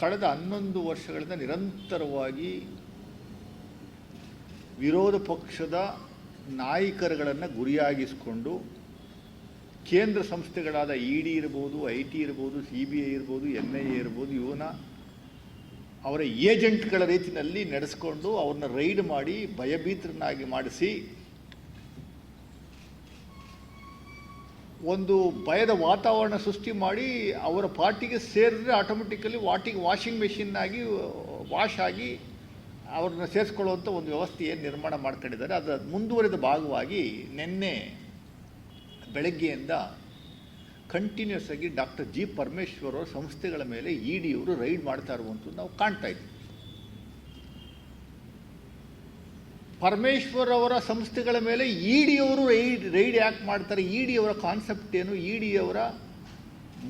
ಕಳೆದ 11 ವರ್ಷಗಳಿಂದ ನಿರಂತರವಾಗಿ ವಿರೋಧ ಪಕ್ಷದ ನಾಯಕರುಗಳನ್ನು ಗುರಿಯಾಗಿಸಿಕೊಂಡು ಕೇಂದ್ರ ಸಂಸ್ಥೆಗಳಾದ ಇಡಿ ಇರ್ಬೋದು, IT ಇರ್ಬೋದು, CBI ಇರ್ಬೋದು, NIA ಇರ್ಬೋದು, ಅವರ ಏಜೆಂಟ್ಗಳ ರೀತಿಯಲ್ಲಿ ನಡೆಸ್ಕೊಂಡು ಅವ್ರನ್ನ ರೈಡ್ ಮಾಡಿ ಭಯಭೀತರನ್ನಾಗಿ ಮಾಡಿಸಿ ಒಂದು ಭಯದ ವಾತಾವರಣ ಸೃಷ್ಟಿ ಮಾಡಿ ಅವರ ಪಾರ್ಟಿಗೆ ಸೇರಿದ್ರೆ ಆಟೋಮೆಟಿಕಲಿ ವಾಷಿಂಗ್ ಮೆಷಿನ್ನಾಗಿ ವಾಶ್ ಆಗಿ ಅವ್ರನ್ನ ಸೇರಿಸ್ಕೊಳ್ಳುವಂಥ ಒಂದು ವ್ಯವಸ್ಥೆ ಏನು ನಿರ್ಮಾಣ ಮಾಡ್ಕೊಂಡಿದ್ದಾರೆ. ಅದರ ಮುಂದುವರಿದ ಭಾಗವಾಗಿ ನಿನ್ನೆ ಬೆಳಗ್ಗೆಯಿಂದ ಕಂಟಿನ್ಯೂಸ್ ಆಗಿ ಡಾಕ್ಟರ್ G. ಪರಮೇಶ್ವರ್ ಅವರ ಸಂಸ್ಥೆಗಳ ಮೇಲೆ ಇಡಿಯವರು ರೈಡ್ ಮಾಡ್ತಾ ಇರುವಂಥದ್ದು ನಾವು ಕಾಣ್ತಾ ಇದ್ದೀವಿ. ಪರಮೇಶ್ವರ್ ಅವರ ಸಂಸ್ಥೆಗಳ ಮೇಲೆ ಇಡಿಯವರು ರೈಡ್ ಯಾಕೆ ಮಾಡ್ತಾರೆ, ಇಡಿಯವರ ಕಾನ್ಸೆಪ್ಟ್ ಏನು, ಇಡಿಯವರ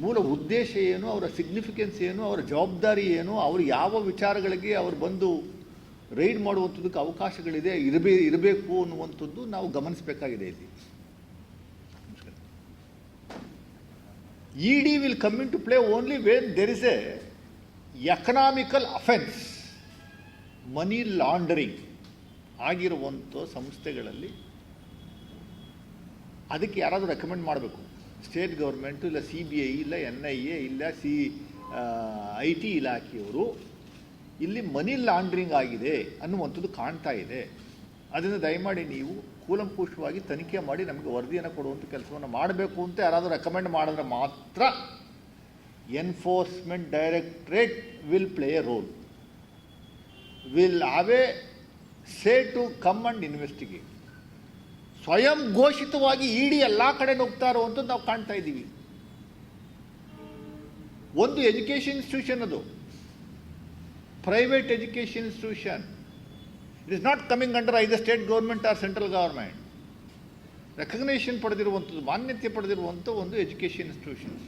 ಮೂಲ ಉದ್ದೇಶ ಏನು, ಅವರ ಸಿಗ್ನಿಫಿಕೆನ್ಸ್ ಏನು, ಅವರ ಜವಾಬ್ದಾರಿ ಏನು, ಅವರು ಯಾವ ವಿಚಾರಗಳಿಗೆ ಅವರು ಬಂದು ರೈಡ್ ಮಾಡುವಂಥದ್ದಕ್ಕೆ ಅವಕಾಶಗಳಿದೆ ಇರಬೇಕು ಅನ್ನುವಂಥದ್ದು ನಾವು ಗಮನಿಸಬೇಕಾಗಿದೆ. ಇಲ್ಲಿ ED will come into play only when there is a economical offense, money laundering ಆಗಿರುವಂಥ ಸಂಸ್ಥೆಗಳಲ್ಲಿ ಅದಕ್ಕೆ ಯಾರಾದರೂ ರೆಕಮೆಂಡ್ ಮಾಡಬೇಕು. ಸ್ಟೇಟ್ ಗೌರ್ಮೆಂಟು ಇಲ್ಲ CBI ಇಲ್ಲ NIA ಇಲ್ಲ IT ಇಲಾಖೆಯವರು ಇಲ್ಲಿ ಮನಿ ಲಾಂಡ್ರಿಂಗ್ ಆಗಿದೆ ಅನ್ನುವಂಥದ್ದು ಕಾಣ್ತಾ ಇದೆ. ಅದನ್ನು ದಯಮಾಡಿ ನೀವು ಕೂಲಂಕುಷವಾಗಿ ತನಿಖೆ ಮಾಡಿ ನಮಗೆ ವರದಿಯನ್ನು ಕೊಡುವಂಥ ಕೆಲಸವನ್ನು ಮಾಡಬೇಕು ಅಂತ ಯಾರಾದರೂ ರೆಕಮೆಂಡ್ ಮಾಡಿದ್ರೆ ಮಾತ್ರ enforcement directorate will play a role, will have a say to come and investigate. ಸ್ವಯಂ ಘೋಷಿತವಾಗಿ ಇಡಿ ಎಲ್ಲ ಕಡೆ ನುಗ್ತಾ ಇರುವಂಥದ್ದು ನಾವು ಕಾಣ್ತಾ ಇದ್ದೀವಿ. ಒಂದು ಎಜುಕೇಷನ್ ಇನ್ಸ್ಟಿಟ್ಯೂಷನ್, ಅದು private education institution, it is not coming under either state government or central government. Recognition ಪಡೆದಿರುವಂಥದ್ದು, ಮಾನ್ಯತೆ ಪಡೆದಿರುವಂಥ ಒಂದು ಎಜುಕೇಷನ್ ಇನ್ಸ್ಟಿಟ್ಯೂಷನ್ಸ್.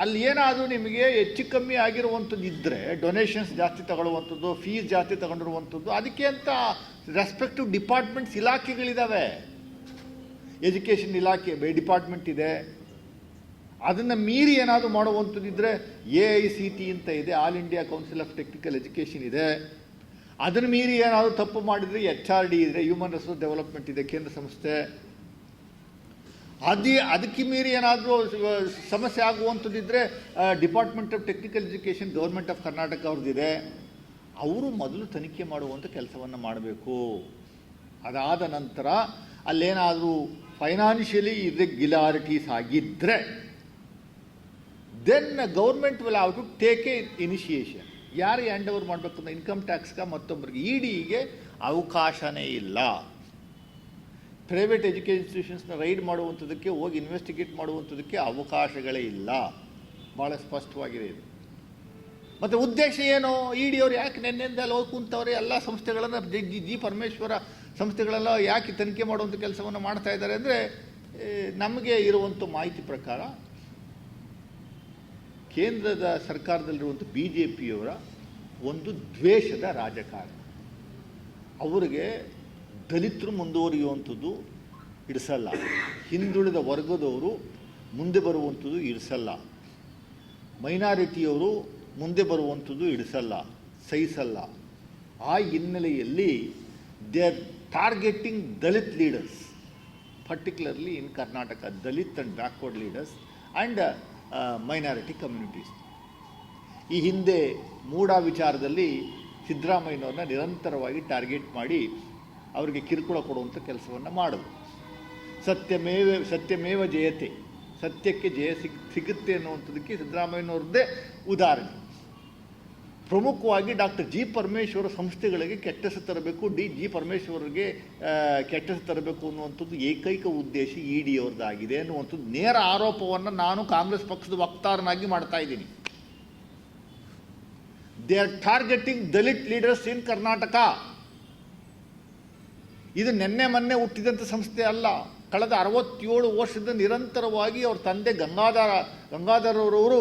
ಅಲ್ಲಿ ಏನಾದರೂ ನಿಮಗೆ ಹೆಚ್ಚು ಕಮ್ಮಿ ಆಗಿರುವಂಥದ್ದು ಇದ್ದರೆ, ಡೊನೇಷನ್ಸ್ ಜಾಸ್ತಿ ತಗೊಳ್ಳುವಂಥದ್ದು, ಫೀಸ್ ಜಾಸ್ತಿ ತಗೊಂಡಿರುವಂಥದ್ದು, ಅದಕ್ಕೆ ಅಂತ ರೆಸ್ಪೆಕ್ಟಿವ್ ಡಿಪಾರ್ಟ್ಮೆಂಟ್ಸ್ ಇಲಾಖೆಗಳಿದ್ದಾವೆ. ಎಜುಕೇಷನ್ ಇಲಾಖೆ ಡಿಪಾರ್ಟ್ಮೆಂಟ್ ಇದೆ. ಅದನ್ನು ಮೀರಿ ಏನಾದರೂ ಮಾಡುವಂಥದ್ದಿದ್ದರೆ AICT ಅಂತ ಇದೆ, all India council of technical education ಇದೆ. ಅದನ್ನು ಮೀರಿ ಏನಾದರೂ ತಪ್ಪು ಮಾಡಿದರೆ HRD ಇದೆ, ಹ್ಯೂಮನ್ ರಿಸೋರ್ಸ್ ಡೆವಲಪ್ಮೆಂಟ್ ಇದೆ, ಕೇಂದ್ರ ಸಂಸ್ಥೆ. ಅದಕ್ಕೆ ಮೀರಿ ಏನಾದರೂ ಸಮಸ್ಯೆ ಆಗುವಂಥದ್ದಿದ್ದರೆ department of technical education government of Karnataka ಅವ್ರದ್ದಿದೆ. ಅವರು ಮೊದಲು ತನಿಖೆ ಮಾಡುವಂಥ ಕೆಲಸವನ್ನು ಮಾಡಬೇಕು. ಅದಾದ ನಂತರ ಅಲ್ಲೇನಾದರೂ ಫೈನಾನ್ಷಿಯಲಿ ಇರ್ರೆಗ್ಯುಲಾರಿಟೀಸ್ ಆಗಿದ್ದರೆ then government will have to take a initiation. ಯಾರಿಗೆ ಹ್ಯಾಂಡ್ ಓವರ್ ಮಾಡಬೇಕು ಅಂದರೆ ಇನ್ಕಮ್ ಟ್ಯಾಕ್ಸ್ಗೆ ಮತ್ತೊಬ್ಬರಿಗೆ. ಇಡಿಗೆ ಅವಕಾಶನೇ ಇಲ್ಲ. ಪ್ರೈವೇಟ್ ಎಜುಕೇಷನ್ ಇನ್ಸ್ಟಿಟ್ಯೂಷನ್ಸ್ನ ರೈಡ್ ಮಾಡುವಂಥದ್ದಕ್ಕೆ, ಹೋಗಿ ಇನ್ವೆಸ್ಟಿಗೇಟ್ ಮಾಡುವಂಥದ್ದಕ್ಕೆ ಅವಕಾಶಗಳೇ ಇಲ್ಲ. ಭಾಳ ಸ್ಪಷ್ಟವಾಗಿದೆ ಇದು. ಮತ್ತು ಉದ್ದೇಶ ಏನು, ಇಡಿಯವರು ಯಾಕೆ ನೆನ್ನೆಯಿಂದ ಅಲ್ಲಿ ಹೋಗಿ ಕೂತವ್ರೆ, ಎಲ್ಲ ಸಂಸ್ಥೆಗಳನ್ನು G. ಪರಮೇಶ್ವರ ಸಂಸ್ಥೆಗಳೆಲ್ಲ ಯಾಕೆ ತನಿಖೆ ಮಾಡುವಂಥ ಕೆಲಸವನ್ನು ಮಾಡ್ತಾ ಇದ್ದಾರೆ ಅಂದರೆ, ನಮಗೆ ಇರುವಂಥ ಮಾಹಿತಿ ಪ್ರಕಾರ ಕೇಂದ್ರದ ಸರ್ಕಾರದಲ್ಲಿರುವಂಥ BJPಯವರ ಒಂದು ದ್ವೇಷದ ರಾಜಕಾರಣ. ಅವರಿಗೆ ದಲಿತರು ಮುಂದುವರಿಯುವಂಥದ್ದು ಇಡಿಸಲ್ಲ, ಹಿಂದುಳಿದ ವರ್ಗದವರು ಮುಂದೆ ಬರುವಂಥದ್ದು ಇಡಿಸಲ್ಲ, ಮೈನಾರಿಟಿಯವರು ಮುಂದೆ ಬರುವಂಥದ್ದು ಇಡಿಸಲ್ಲ, ಸಹಿಸಲ್ಲ. ಆ ಹಿನ್ನೆಲೆಯಲ್ಲಿ they are targeting Dalit leaders, particularly in Karnataka, Dalit and backward leaders and minority communities. ಈ ಹಿಂದೆ ಮೂಡಾ ವಿಚಾರದಲ್ಲಿ ಸಿದ್ದರಾಮಯ್ಯನವ್ರನ್ನ ನಿರಂತರವಾಗಿ ಟಾರ್ಗೆಟ್ ಮಾಡಿ ಅವರಿಗೆ ಕಿರುಕುಳ ಕೊಡುವಂಥ ಕೆಲಸವನ್ನು ಮಾಡೋದು. ಸತ್ಯಮೇವ ಜಯತೆ, ಸತ್ಯಕ್ಕೆ ಜಯ ಸಿಗುತ್ತೆ ಅನ್ನುವಂಥದ್ದಕ್ಕೆ ಸಿದ್ದರಾಮಯ್ಯನವ್ರದ್ದೇ ಉದಾಹರಣೆ. ಪ್ರಮುಖವಾಗಿ ಡಾಕ್ಟರ್ G. ಪರಮೇಶ್ವರ ಸಂಸ್ಥೆಗಳಿಗೆ ಕೆಟ್ಟ ಹೆಸರು ತರಬೇಕು, G. ಪರಮೇಶ್ವರ್ಗೆ ಕೆಟ್ಟ ಹೆಸರು ತರಬೇಕು ಅನ್ನುವಂಥದ್ದು ಏಕೈಕ ಉದ್ದೇಶ ಇಡಿಯವ್ರದ್ದಾಗಿದೆ ಅನ್ನುವಂಥದ್ದು ನೇರ ಆರೋಪವನ್ನು ನಾನು ಕಾಂಗ್ರೆಸ್ ಪಕ್ಷದ ವಕ್ತಾರನಾಗಿ ಮಾಡ್ತಾ ಇದ್ದೀನಿ. They are targeting Dalit leaders in Karnataka. ಇದು ನಿನ್ನೆ ಮೊನ್ನೆ ಹುಟ್ಟಿದಂಥ ಸಂಸ್ಥೆ ಅಲ್ಲ. ಕಳೆದ 67 ವರ್ಷದಿಂದ ನಿರಂತರವಾಗಿ ಅವ್ರ ತಂದೆ ಗಂಗಾಧರರವರು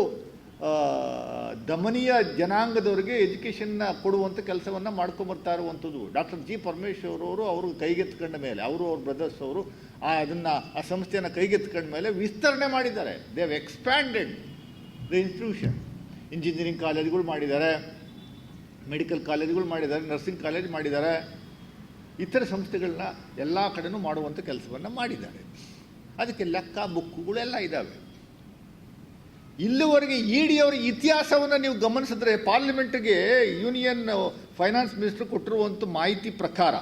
ದಮನೀಯ ಜನಾಂಗದವರಿಗೆ ಎಜುಕೇಷನ್ನ ಕೊಡುವಂಥ ಕೆಲಸವನ್ನು ಮಾಡ್ಕೊಂಬರ್ತಾ ಇರುವಂಥದ್ದು. Doctor G. ಪರಮೇಶ್ವರ್ ಅವರು ಅವರು ಕೈಗೆತ್ಕೊಂಡ ಮೇಲೆ, ಅವರು ಅವ್ರ ಬ್ರದರ್ಸ್ ಅವರು ಆ ಸಂಸ್ಥೆಯನ್ನು ಕೈಗೆತ್ಕೊಂಡ ಮೇಲೆ ವಿಸ್ತರಣೆ ಮಾಡಿದ್ದಾರೆ. They have expanded the institution. Engineering ಕಾಲೇಜ್ಗಳು ಮಾಡಿದ್ದಾರೆ, ಮೆಡಿಕಲ್ ಕಾಲೇಜ್ಗಳು ಮಾಡಿದ್ದಾರೆ, ನರ್ಸಿಂಗ್ ಕಾಲೇಜ್ ಮಾಡಿದ್ದಾರೆ, ಇತರ ಸಂಸ್ಥೆಗಳನ್ನ ಎಲ್ಲ ಕಡೆನೂ ಮಾಡುವಂಥ ಕೆಲಸವನ್ನು ಮಾಡಿದ್ದಾರೆ. ಅದಕ್ಕೆ ಲೆಕ್ಕ ಬುಕ್ಕುಗಳೆಲ್ಲ ಇದ್ದಾವೆ. ಇಲ್ಲಿವರೆಗೆ ಇ ಡಿ ಅವರ ಇತಿಹಾಸವನ್ನು ನೀವು ಗಮನಿಸಿದ್ರೆ ಪಾರ್ಲಿಮೆಂಟ್ಗೆ ಯೂನಿಯನ್ ಫೈನಾನ್ಸ್ ಮಿನಿಸ್ಟರ್ ಕೊಟ್ಟಿರುವಂಥ ಮಾಹಿತಿ ಪ್ರಕಾರ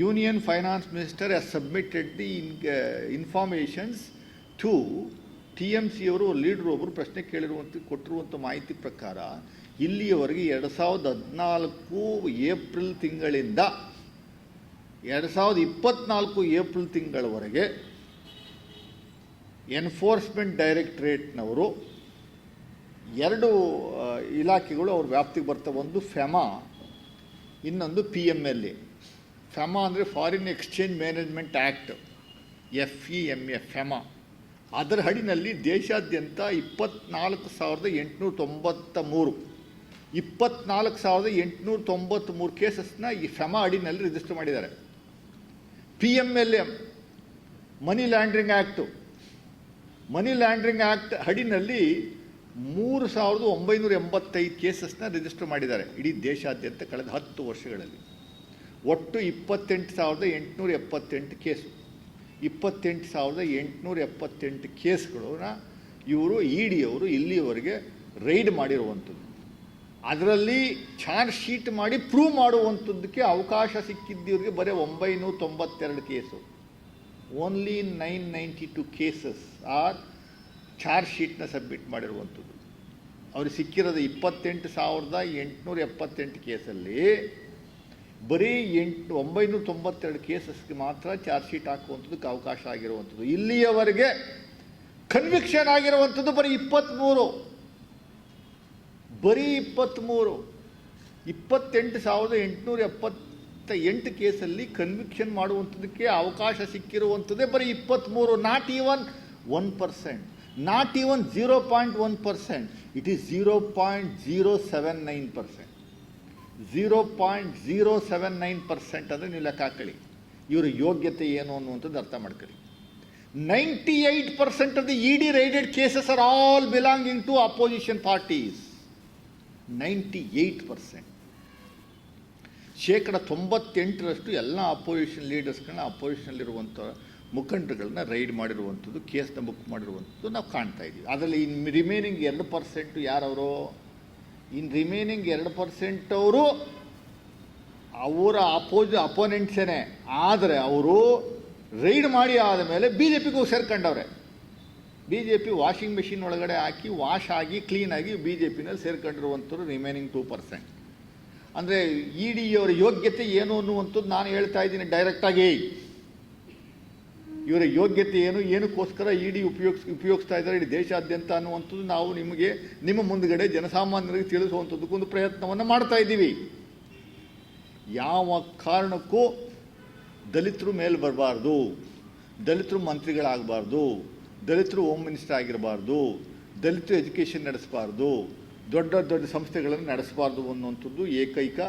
union finance minister has submitted the informations to TMC ಅವರು ಲೀಡ್ರು ಒಬ್ಬರು ಪ್ರಶ್ನೆ ಕೊಟ್ಟಿರುವಂಥ ಮಾಹಿತಿ ಪ್ರಕಾರ ಇಲ್ಲಿಯವರೆಗೆ 2014 ಏಪ್ರಿಲ್ ತಿಂಗಳಿಂದ 2024 ಏಪ್ರಿಲ್ ತಿಂಗಳವರೆಗೆ ಎನ್ಫೋರ್ಸ್ಮೆಂಟ್ ಡೈರೆಕ್ಟರೇಟ್ನವರು 2 ಇಲಾಖೆಗಳು ಅವ್ರ ವ್ಯಾಪ್ತಿಗೆ ಬರ್ತವೆ. ಒಂದು ಫೆಮಾ, ಇನ್ನೊಂದು PMLA. ಫೆಮಾ ಅಂದರೆ foreign exchange management act, FEMA FEMA. ಅದರ ಅಡಿನಲ್ಲಿ ದೇಶಾದ್ಯಂತ 24,893 ಕೇಸಸ್ನ ಈ ಫೆಮಾ ಅಡಿನಲ್ಲಿ ರಿಜಿಸ್ಟರ್ ಮಾಡಿದ್ದಾರೆ. PMLA ಮನಿ ಲ್ಯಾಂಡ್ರಿಂಗ್ ಆ್ಯಕ್ಟ್ ಅಡಿನಲ್ಲಿ 3,985 ಕೇಸಸ್ನ ರಿಜಿಸ್ಟರ್ ಮಾಡಿದ್ದಾರೆ ಇಡೀ ದೇಶಾದ್ಯಂತ ಕಳೆದ 10 ವರ್ಷಗಳಲ್ಲಿ. ಒಟ್ಟು 28,878 ಕೇಸು. 28,878 ಕೇಸ್ಗಳನ್ನ ಇವರು ED ಅವರು ಇಲ್ಲಿಯವರೆಗೆ ರೈಡ್ ಮಾಡಿರುವಂಥದ್ದು. ಅದರಲ್ಲಿ ಚಾರ್ಜ್ ಶೀಟ್ ಮಾಡಿ ಪ್ರೂವ್ ಮಾಡುವಂಥದ್ದಕ್ಕೆ ಅವಕಾಶ ಸಿಕ್ಕಿದ್ದವ್ರಿಗೆ ಬರೀ 992 case. Only 992 cases are charge ಶೀಟ್ನ ಸಬ್ಮಿಟ್ ಮಾಡಿರುವಂಥದ್ದು. ಅವ್ರಿಗೆ ಸಿಕ್ಕಿರೋದು 28,878 ಕೇಸಲ್ಲಿ ಬರೀ 992 ಕೇಸಸ್ಗೆ ಮಾತ್ರ ಚಾರ್ಜ್ ಶೀಟ್ ಹಾಕುವಂಥದ್ದಕ್ಕೆ ಅವಕಾಶ ಆಗಿರುವಂಥದ್ದು. ಇಲ್ಲಿಯವರೆಗೆ ಕನ್ವಿಕ್ಷನ್ ಆಗಿರುವಂಥದ್ದು ಬರೀ 23. 28,878 ಕೇಸಲ್ಲಿ ಕನ್ವಿಕ್ಷನ್ ಮಾಡುವಂಥದ್ದಕ್ಕೆ ಅವಕಾಶ ಸಿಕ್ಕಿರುವಂಥದ್ದೇ ಬರೀ 23. Not even 1%, not even 0.1%. It is 0.079%. 0.079% ಅಂದರೆ ನೀವು ಲೆಕ್ಕ ಹಾಕೊಳ್ಳಿ ಇವರ ಯೋಗ್ಯತೆ ಏನು ಅನ್ನುವಂಥದ್ದು ಅರ್ಥ ಮಾಡ್ಕೊಳ್ಳಿ. 98% of the ED raided cases are all belonging to opposition parties. 98%. 98% ಎಲ್ಲ ಅಪೋಸಿಷನ್ ಲೀಡರ್ಸ್ಗಳನ್ನ, ಅಪೋಸಿಷನಲ್ಲಿರುವಂಥ ಮುಖಂಡರುಗಳನ್ನ ರೈಡ್ ಮಾಡಿರುವಂಥದ್ದು, ಕೇಸ್ನ ಬುಕ್ ಮಾಡಿರುವಂಥದ್ದು ನಾವು ಕಾಣ್ತಾ ಇದ್ದೀವಿ. ಅದರಲ್ಲಿ ರಿಮೈನಿಂಗ್ 2% ಯಾರವರು? ರಿಮೈನಿಂಗ್ 2% ಅವರು ಅವರ ಅಪೋನೆಂಟ್ಸೇನೆ. ಆದರೆ ಅವರು ರೈಡ್ ಮಾಡಿ ಆದಮೇಲೆ BJPಗೂ ಸೇರ್ಕೊಂಡವ್ರೆ. BJP ವಾಷಿಂಗ್ ಮೆಷಿನ್ ಒಳಗಡೆ ಹಾಕಿ ವಾಶ್ ಆಗಿ ಕ್ಲೀನಾಗಿ BJPನಲ್ಲಿ ಸೇರ್ಕೊಂಡಿರುವಂಥವ್ರು ರಿಮೈನಿಂಗ್ 2%. ಅಂದರೆ ED ಅವರ ಯೋಗ್ಯತೆ ಏನು ಅನ್ನುವಂಥದ್ದು ನಾನು ಹೇಳ್ತಾ ಇದ್ದೀನಿ ಡೈರೆಕ್ಟಾಗಿ. ಇವರ ಯೋಗ್ಯತೆ ಏನು, ಏನಕ್ಕೋಸ್ಕರ ED ಉಪಯೋಗಿಸ್ತಾ ಇದ್ದಾರೆ ಇಡೀ ದೇಶಾದ್ಯಂತ ಅನ್ನುವಂಥದ್ದು ನಾವು ನಿಮ್ಮ ಮುಂದುಗಡೆ ಜನಸಾಮಾನ್ಯರಿಗೆ ತಿಳಿಸುವಂಥದ್ದಕ್ಕೊಂದು ಪ್ರಯತ್ನವನ್ನು ಮಾಡ್ತಾ ಇದ್ದೀವಿ. ಯಾವ ಕಾರಣಕ್ಕೂ ದಲಿತರು ಮೇಲೆ ಬರಬಾರ್ದು, ದಲಿತರು ಮಂತ್ರಿಗಳಾಗಬಾರ್ದು, ದಲಿತರು ಹೋಮ್ ಮಿನಿಸ್ಟರ್ ಆಗಿರಬಾರ್ದು, ದಲಿತರು ಎಜುಕೇಷನ್ ನಡೆಸಬಾರ್ದು, ದೊಡ್ಡ ದೊಡ್ಡ ಸಂಸ್ಥೆಗಳನ್ನು ನಡೆಸಬಾರ್ದು ಅನ್ನುವಂಥದ್ದು ಏಕೈಕ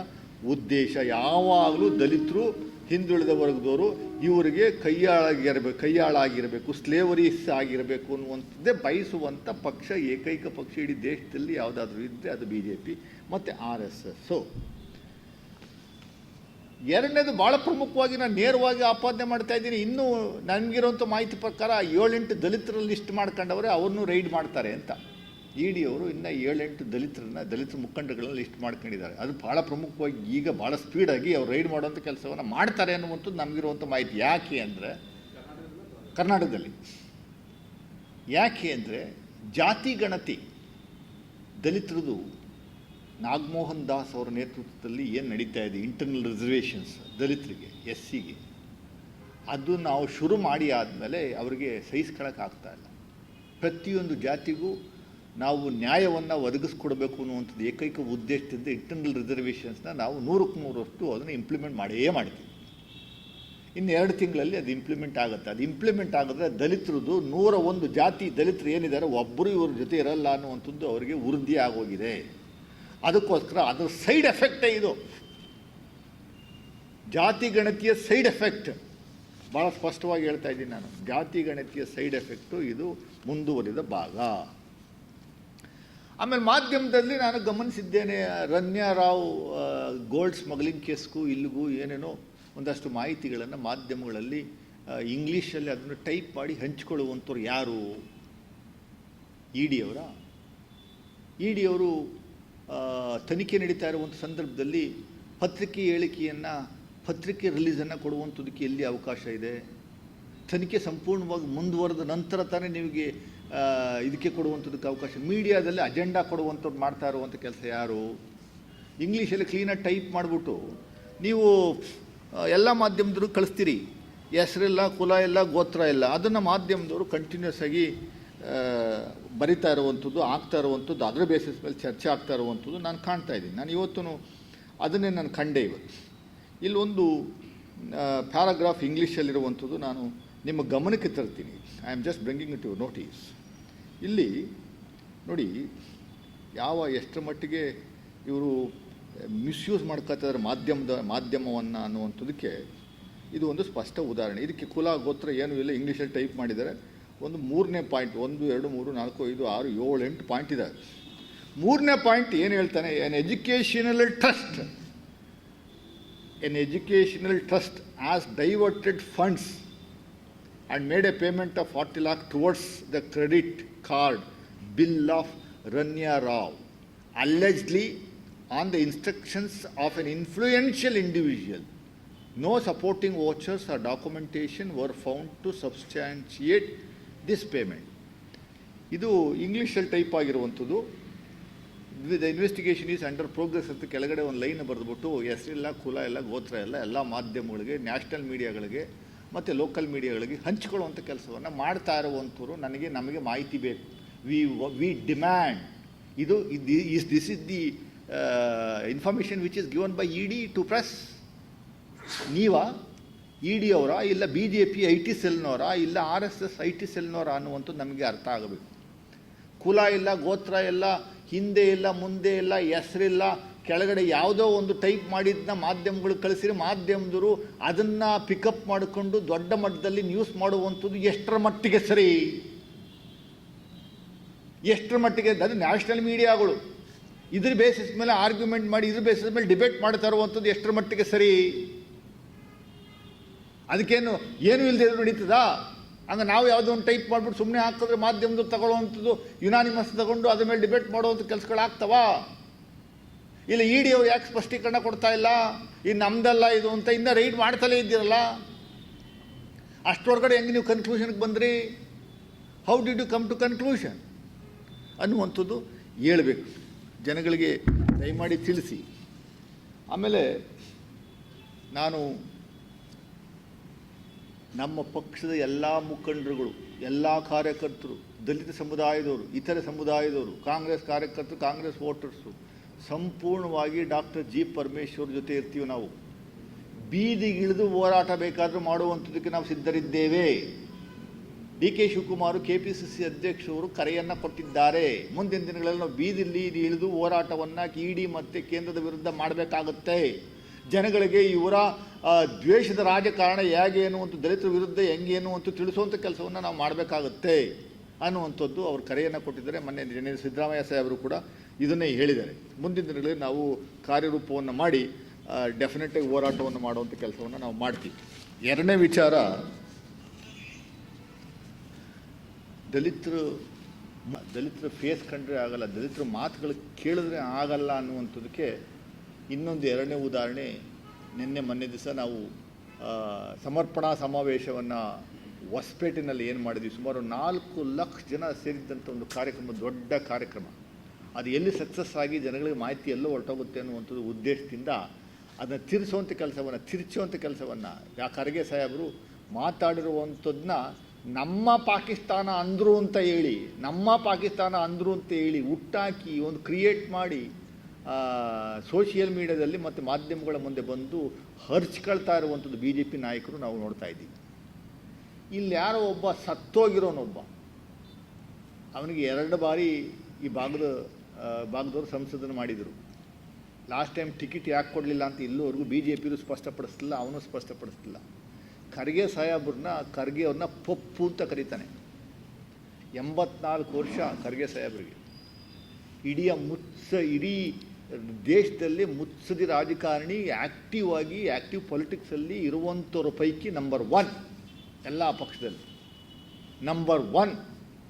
ಉದ್ದೇಶ. ಯಾವಾಗಲೂ ದಲಿತರು, ಹಿಂದುಳಿದ ವರ್ಗದವರು ಇವರಿಗೆ ಕೈಯಾಳಾಗಿರಬೇಕು, ಸ್ಲೇವರೀಸ್ ಆಗಿರಬೇಕು ಅನ್ನುವಂಥದ್ದೇ ಬಯಸುವಂಥ ಪಕ್ಷ, ಏಕೈಕ ಪಕ್ಷ ಇಡೀ ದೇಶದಲ್ಲಿ ಯಾವುದಾದ್ರೂ ಇದ್ದರೆ ಅದು BJP ಮತ್ತು RSS. ಎರಡನೇದು ಭಾಳ ಪ್ರಮುಖವಾಗಿ ನಾನು ನೇರವಾಗಿ ಆಪಾದನೆ ಮಾಡ್ತಾ ಇದ್ದೀನಿ. ಇನ್ನೂ ನನಗಿರೋಂಥ ಮಾಹಿತಿ ಪ್ರಕಾರ 7-8 ದಲಿತರ ಲಿಸ್ಟ್ ಮಾಡ್ಕೊಂಡವ್ರೆ, ಅವ್ರನ್ನೂ ರೈಡ್ ಮಾಡ್ತಾರೆ ಅಂತ. ED ಅವರು ಇನ್ನೂ 7-8 ದಲಿತ ಮುಖಂಡಗಳನ್ನ ಲಿಸ್ಟ್ ಮಾಡ್ಕೊಂಡಿದ್ದಾರೆ. ಅದು ಭಾಳ ಪ್ರಮುಖವಾಗಿ ಈಗ ಭಾಳ ಸ್ಪೀಡಾಗಿ ಅವ್ರು ರೈಡ್ ಮಾಡುವಂಥ ಕೆಲಸವನ್ನು ಮಾಡ್ತಾರೆ ಅನ್ನುವಂಥದ್ದು ನಮಗಿರುವಂಥ ಮಾಹಿತಿ. ಯಾಕೆ ಅಂದರೆ ಕರ್ನಾಟಕದಲ್ಲಿ ಜಾತಿ ಗಣತಿ ದಲಿತರದು ನಾಗಮೋಹನ್ ದಾಸ್ ಅವರ ನೇತೃತ್ವದಲ್ಲಿ ಏನು ನಡೀತಾ ಇದೆ, ಇಂಟರ್ನಲ್ ರಿಸರ್ವೇಷನ್ಸ್ ದಲಿತರಿಗೆ, SCಗೆ, ಅದು ನಾವು ಶುರು ಮಾಡಿ ಆದಮೇಲೆ ಅವರಿಗೆ ಸಹಿಸ್ಕೊಳ್ಳೋಕ್ಕಾಗ್ತಾ ಇಲ್ಲ. ಪ್ರತಿಯೊಂದು ಜಾತಿಗೂ ನಾವು ನ್ಯಾಯವನ್ನು ಒದಗಿಸ್ಕೊಡ್ಬೇಕು ಅನ್ನುವಂಥದ್ದು ಏಕೈಕ ಉದ್ದೇಶದಿಂದ ಇಂಟರ್ನಲ್ ರಿಸರ್ವೇಷನ್ಸ್ನ ನಾವು 100ಕ್ಕೆ 100% ಅದನ್ನು ಇಂಪ್ಲಿಮೆಂಟ್ ಮಾಡ್ತೀವಿ. ಇನ್ನು 2 ತಿಂಗಳಲ್ಲಿ ಅದು ಇಂಪ್ಲಿಮೆಂಟ್ ಆಗುತ್ತೆ. ಅದು ಇಂಪ್ಲಿಮೆಂಟ್ ಆಗಿದ್ರೆ ದಲಿತರದ್ದು 101 ಜಾತಿ ದಲಿತರು ಏನಿದ್ದಾರೆ ಒಬ್ಬರು ಇವ್ರ ಜೊತೆ ಇರಲ್ಲ ಅನ್ನುವಂಥದ್ದು ಅವರಿಗೆ ವೃದ್ಧಿ ಆಗೋಗಿದೆ. ಅದಕ್ಕೋಸ್ಕರ ಅದರ ಸೈಡ್ ಎಫೆಕ್ಟೇ ಇದು. ಜಾತಿ ಗಣತಿಯ ಸೈಡ್ ಎಫೆಕ್ಟ್ ಭಾಳ ಸ್ಪಷ್ಟವಾಗಿ ಹೇಳ್ತಾ ಇದ್ದೀನಿ ನಾನು. ಜಾತಿ ಗಣತಿಯ ಸೈಡ್ ಎಫೆಕ್ಟು ಇದು ಮುಂದುವರಿದ ಭಾಗ. ಆಮೇಲೆ ಮಾಧ್ಯಮದಲ್ಲಿ ನಾನು ಗಮನಿಸಿದ್ದೇನೆ, ರನ್ಯಾ ರಾವ್ ಗೋಲ್ಡ್ ಸ್ಮಗ್ಲಿಂಗ್ ಕೇಸ್ಗೂ ಇಲ್ಲಿಗೂ ಏನೇನೋ ಒಂದಷ್ಟು ಮಾಹಿತಿಗಳನ್ನು ಮಾಧ್ಯಮಗಳಲ್ಲಿ ಇಂಗ್ಲೀಷಲ್ಲಿ ಅದನ್ನು ಟೈಪ್ ಮಾಡಿ ಹಂಚಿಕೊಳ್ಳುವಂಥವ್ರು ಯಾರು? ಇ ಡಿ ಅವರು ತನಿಖೆ ನಡೀತಾ ಇರುವಂಥ ಸಂದರ್ಭದಲ್ಲಿ ಪತ್ರಿಕೆ ಹೇಳಿಕೆಯನ್ನು, ಪತ್ರಿಕೆ ರಿಲೀಸನ್ನು ಕೊಡುವಂಥದ್ದಕ್ಕೆ ಎಲ್ಲಿ ಅವಕಾಶ ಇದೆ? ತನಿಖೆ ಸಂಪೂರ್ಣವಾಗಿ ಮುಂದುವರೆದ ನಂತರ ತಾನೇ ನಿಮಗೆ ಇದಕ್ಕೆ ಕೊಡುವಂಥದ್ದಕ್ಕೆ ಅವಕಾಶ. ಮೀಡಿಯಾದಲ್ಲಿ ಅಜೆಂಡಾ ಕೊಡುವಂಥದ್ದು ಮಾಡ್ತಾ ಇರುವಂಥ ಕೆಲಸ ಯಾರು? ಇಂಗ್ಲೀಷಲ್ಲಿ ಕ್ಲೀನಾಗಿ ಟೈಪ್ ಮಾಡಿಬಿಟ್ಟು ನೀವು ಎಲ್ಲ ಮಾಧ್ಯಮದವರು ಕಳಿಸ್ತೀರಿ, ಹೆಸರಿಲ್ಲ, ಕುಲ ಇಲ್ಲ, ಗೋತ್ರ ಇಲ್ಲ. ಅದನ್ನು ಮಾಧ್ಯಮದವರು ಕಂಟಿನ್ಯೂಸ್ ಆಗಿ ಬರಿತಾ ಇರುವಂಥದ್ದು, ಆಗ್ತಾ ಇರುವಂಥದ್ದು, ಅದರ ಬೇಸಿಸ್ ಮೇಲೆ ಚರ್ಚೆ ಆಗ್ತಾ ಇರುವಂಥದ್ದು ನಾನು ಕಾಣ್ತಾ ಇದ್ದೀನಿ. ನಾನು ಇವತ್ತು ಅದನ್ನೇ ನಾನು ಕಂಡೆ. ಇವತ್ತು ಇಲ್ಲೊಂದು ಪ್ಯಾರಾಗ್ರಾಫ್ ಇಂಗ್ಲೀಷಲ್ಲಿರುವಂಥದ್ದು ನಾನು ನಿಮ್ಮ ಗಮನಕ್ಕೆ ತರ್ತೀನಿ. I am just bringing it your notice. ಇಲ್ಲಿ ನೋಡಿ, ಎಷ್ಟರ ಮಟ್ಟಿಗೆ ಇವರು ಮಿಸ್ಯೂಸ್ ಮಾಡ್ಕೊಳ್ತಿದ್ದಾರೆ ಮಾಧ್ಯಮವನ್ನು ಅನ್ನುವಂಥದ್ದಕ್ಕೆ ಇದು ಒಂದು ಸ್ಪಷ್ಟ ಉದಾಹರಣೆ. ಇದಕ್ಕೆ ಕುಲ ಗೋತ್ರ ಏನೂ ಇಲ್ಲ, ಇಂಗ್ಲೀಷಲ್ಲಿ ಟೈಪ್ ಮಾಡಿದ್ದಾರೆ. ಒಂದು 3ನೇ ಪಾಯಿಂಟ್, 1, 2, 3, 4, 5, 6, 7, 8 ಪಾಯಿಂಟ್ ಇದೆ. 3ನೇ ಪಾಯಿಂಟ್ ಏನು ಹೇಳ್ತಾನೆ? N educational trust has diverted funds and made a payment of 40 lakh towards the credit card bill of Ranya Rao, allegedly on the instructions of an influential individual. No supporting vouchers or documentation were found to substantiate this payment. ಇದು ಇಂಗ್ಲೀಷಲ್ಲಿ type ಆಗಿರುವಂಥದ್ದು. The investigation is under progress ಅಂತ ಕೆಳಗಡೆ ಒಂದು line ಬರೆದ್ಬಿಟ್ಟು ಹೆಸರಿಲ್ಲ, ಕುಲ ಇಲ್ಲ, ಗೋತ್ರ ಇಲ್ಲ, ಎಲ್ಲ ಮಾಧ್ಯಮಗಳಿಗೆ, ನ್ಯಾಷನಲ್ ಮೀಡಿಯಾಗಳಿಗೆ ಮತ್ತು ಲೋಕಲ್ ಮೀಡಿಯಾಗಳಿಗೆ ಹಂಚಿಕೊಳ್ಳುವಂಥ ಕೆಲಸವನ್ನು ಮಾಡ್ತಾ ಇರುವಂಥವ್ರು. ನಮಗೆ ಮಾಹಿತಿ ಬೇಕು. We demand this is the information which is given by E D to press. ನೀವಾ ಇ ಡಿ ಅವರ, ಇಲ್ಲ BJP IT ಸೆಲ್ನವರ, ಇಲ್ಲ RSS IT ಸೆಲ್ನವರ ಅನ್ನುವಂಥದ್ದು ನಮಗೆ ಅರ್ಥ ಆಗಬೇಕು. ಕುಲ ಇಲ್ಲ, ಗೋತ್ರ ಇಲ್ಲ, ಹಿಂದೆ ಇಲ್ಲ, ಮುಂದೆ ಇಲ್ಲ, ಹೆಸರಿಲ್ಲ, ಕೆಳಗಡೆ ಯಾವುದೋ ಒಂದು ಟೈಪ್ ಮಾಡಿದ್ದನ್ನ ಮಾಧ್ಯಮಗಳು ಕಳಿಸಿರಿ, ಮಾಧ್ಯಮದವರು ಅದನ್ನು ಪಿಕಪ್ ಮಾಡಿಕೊಂಡು ದೊಡ್ಡ ಮಟ್ಟದಲ್ಲಿ ನ್ಯೂಸ್ ಮಾಡುವಂಥದ್ದು ಎಷ್ಟರ ಮಟ್ಟಿಗೆ ಸರಿ? ಎಷ್ಟರ ಮಟ್ಟಿಗೆ? ಅದು ನ್ಯಾಷನಲ್ ಮೀಡಿಯಾಗಳು ಇದ್ರ ಬೇಸಿಸ್ ಮೇಲೆ ಆರ್ಗ್ಯುಮೆಂಟ್ ಮಾಡಿ, ಇದ್ರ ಬೇಸಿಸ್ ಮೇಲೆ ಡಿಬೇಟ್ ಮಾಡ್ತಾ ಇರುವಂಥದ್ದು ಎಷ್ಟರ ಮಟ್ಟಿಗೆ ಸರಿ? ಅದಕ್ಕೇನು ಏನೂ ಇಲ್ಲದೆ ನಡೀತದಾ? ಹಂಗೆ ನಾವು ಯಾವುದೋ ಒಂದು ಟೈಪ್ ಮಾಡಿಬಿಟ್ಟು ಸುಮ್ಮನೆ ಹಾಕಿದ್ರೆ ಮಾಧ್ಯಮದವ್ರು ತಗೊಳ್ಳುವಂಥದ್ದು ಯುನಾನಿಮಸ್ ತಗೊಂಡು ಅದ್ರ ಮೇಲೆ ಡಿಬೇಟ್ ಮಾಡುವಂಥ ಕೆಲಸಗಳಾಗ್ತವಾ? ಇಲ್ಲ ಇ ಡಿ ಅವ್ರು ಯಾಕೆ ಸ್ಪಷ್ಟೀಕರಣ ಕೊಡ್ತಾ ಇಲ್ಲ? ಇನ್ನು ನಮ್ದಲ್ಲ ಇದು ಅಂತ ಇನ್ನೂ ರೈಡ್ ಮಾಡ್ತಲೇ ಇದ್ದೀರಲ್ಲ. ಅಷ್ಟರೊಳಗಡೆ ಹೆಂಗೆ ನೀವು ಕನ್ಕ್ಲೂಷನ್ಗೆ ಬಂದ್ರಿ? How did you come to conclusion ಅನ್ನುವಂಥದ್ದು ಹೇಳಬೇಕು ಜನಗಳಿಗೆ, ದಯಮಾಡಿ ತಿಳಿಸಿ. ಆಮೇಲೆ ನಾನು ನಮ್ಮ ಪಕ್ಷದ ಎಲ್ಲ ಮುಖಂಡರುಗಳು, ಎಲ್ಲ ಕಾರ್ಯಕರ್ತರು, ದಲಿತ ಸಮುದಾಯದವರು, ಇತರೆ ಸಮುದಾಯದವರು, ಕಾಂಗ್ರೆಸ್ ಕಾರ್ಯಕರ್ತರು, ಕಾಂಗ್ರೆಸ್ ವೋಟರ್ಸು ಸಂಪೂರ್ಣವಾಗಿ ಡಾಕ್ಟರ್ G. ಪರಮೇಶ್ವರ್ ಜೊತೆ ಇರ್ತೀವಿ. ನಾವು ಬೀದಿಗಿಳಿದು ಹೋರಾಟ ಬೇಕಾದರೂ ಮಾಡುವಂಥದ್ದಕ್ಕೆ ನಾವು ಸಿದ್ಧರಿದ್ದೇವೆ. DK ಶಿವಕುಮಾರ್ KPCC ಅಧ್ಯಕ್ಷರು ಕರೆಯನ್ನು ಕೊಟ್ಟಿದ್ದಾರೆ. ಮುಂದಿನ ದಿನಗಳಲ್ಲಿ ನಾವು ಬೀದಿಲಿ ಇಳಿದು ಹೋರಾಟವನ್ನು ED ಮತ್ತು ಕೇಂದ್ರದ ವಿರುದ್ಧ ಮಾಡಬೇಕಾಗುತ್ತೆ. ಜನಗಳಿಗೆ ಇವರ ದ್ವೇಷದ ರಾಜಕಾರಣ ಹೇಗೇನು ಅಂತ, ದಲಿತರ ವಿರುದ್ಧ ಹೆಂಗೇನು ಅಂತ ತಿಳಿಸುವಂಥ ಕೆಲಸವನ್ನು ನಾವು ಮಾಡಬೇಕಾಗುತ್ತೆ ಅನ್ನುವಂಥದ್ದು ಅವರು ಕರೆಯನ್ನು ಕೊಟ್ಟಿದ್ದಾರೆ. ಮೊನ್ನೆ ಸಿದ್ದರಾಮಯ್ಯ ಸಾಹೇಬರು ಕೂಡ ಇದನ್ನೇ ಹೇಳಿದ್ದಾರೆ. ಮುಂದಿನ ದಿನಗಳಲ್ಲಿ ನಾವು ಕಾರ್ಯರೂಪವನ್ನು ಮಾಡಿ ಡೆಫಿನೆಟಾಗಿ ಹೋರಾಟವನ್ನು ಮಾಡುವಂಥ ಕೆಲಸವನ್ನು ನಾವು ಮಾಡ್ತೀವಿ. ಎರಡನೇ ವಿಚಾರ, ದಲಿತರ ಫೇಸ್ ಕಂಡ್ರೆ ಆಗಲ್ಲ, ದಲಿತರ ಮಾತುಗಳು ಕೇಳಿದ್ರೆ ಆಗಲ್ಲ ಅನ್ನುವಂಥದ್ದಕ್ಕೆ ಇನ್ನೊಂದು ಎರಡನೇ ಉದಾಹರಣೆ. ಮೊನ್ನೆ ದಿವಸ ನಾವು ಸಮರ್ಪಣಾ ಸಮಾವೇಶವನ್ನು ಹೊಸಪೇಟೆನಲ್ಲಿ ಏನು ಮಾಡಿದ್ವಿ, ಸುಮಾರು 4 ಲಕ್ಷ ಜನ ಸೇರಿದ್ದಂಥ ಒಂದು ಕಾರ್ಯಕ್ರಮ, ದೊಡ್ಡ ಕಾರ್ಯಕ್ರಮ. ಅದು ಎಲ್ಲಿ ಸಕ್ಸಸ್ ಆಗಿ ಜನಗಳಿಗೆ ಮಾಹಿತಿ ಎಲ್ಲೋ ಹೊರಟೋಗುತ್ತೆ ಅನ್ನುವಂಥದ್ದು ಉದ್ದೇಶದಿಂದ ಅದನ್ನು ತಿರ್ಚುವಂಥ ಕೆಲಸವನ್ನು ಖರ್ಗೆ ಸಾಹೇಬರು ಮಾತಾಡಿರುವಂಥದ್ದನ್ನ ನಮ್ಮ ಪಾಕಿಸ್ತಾನ ಅಂದರು ಅಂತ ಹೇಳಿ ಹುಟ್ಟಾಕಿ ಒಂದು ಕ್ರಿಯೇಟ್ ಮಾಡಿ ಸೋಷಿಯಲ್ ಮೀಡಿಯಾದಲ್ಲಿ ಮತ್ತು ಮಾಧ್ಯಮಗಳ ಮುಂದೆ ಬಂದು ಹರ್ಚ್ಕೊಳ್ತಾ ಇರುವಂಥದ್ದು BJP ನಾಯಕರು ನಾವು ನೋಡ್ತಾ ಇದ್ದೀವಿ. ಇಲ್ಲಿ ಯಾರೋ ಒಬ್ಬ ಸತ್ತೋಗಿರೋನೊಬ್ಬ, ಅವನಿಗೆ 2 ಬಾರಿ ಈ ಭಾಗದವರು ಸಂಸದನ್ನು ಮಾಡಿದರು. ಲಾಸ್ಟ್ ಟೈಮ್ ಟಿಕೆಟ್ ಯಾಕೆ ಕೊಡಲಿಲ್ಲ ಅಂತ ಇಲ್ಲಿವರೆಗೂ BJPಯೂ ಸ್ಪಷ್ಟಪಡಿಸ್ತಿಲ್ಲ, ಅವನು ಸ್ಪಷ್ಟಪಡಿಸ್ತಿಲ್ಲ. ಖರ್ಗೆ ಸಾಹೇಬ್ರನ್ನ, ಖರ್ಗೆ ಅವ್ರನ್ನ ಪಪ್ಪು ಅಂತ ಕರೀತಾನೆ. 84 ವರ್ಷ ಖರ್ಗೆ ಸಾಹೇಬ್ರಿಗೆ. ಇಡೀ ದೇಶದಲ್ಲಿ ಮುತ್ಸದಿ ರಾಜಕಾರಣಿ ಆ್ಯಕ್ಟಿವ್ ಪೊಲಿಟಿಕ್ಸಲ್ಲಿ ಇರುವಂಥವ್ರ ಪೈಕಿ ನಂಬರ್ 1 ಎಲ್ಲ ಪಕ್ಷದಲ್ಲಿ. ನಂಬರ್ 1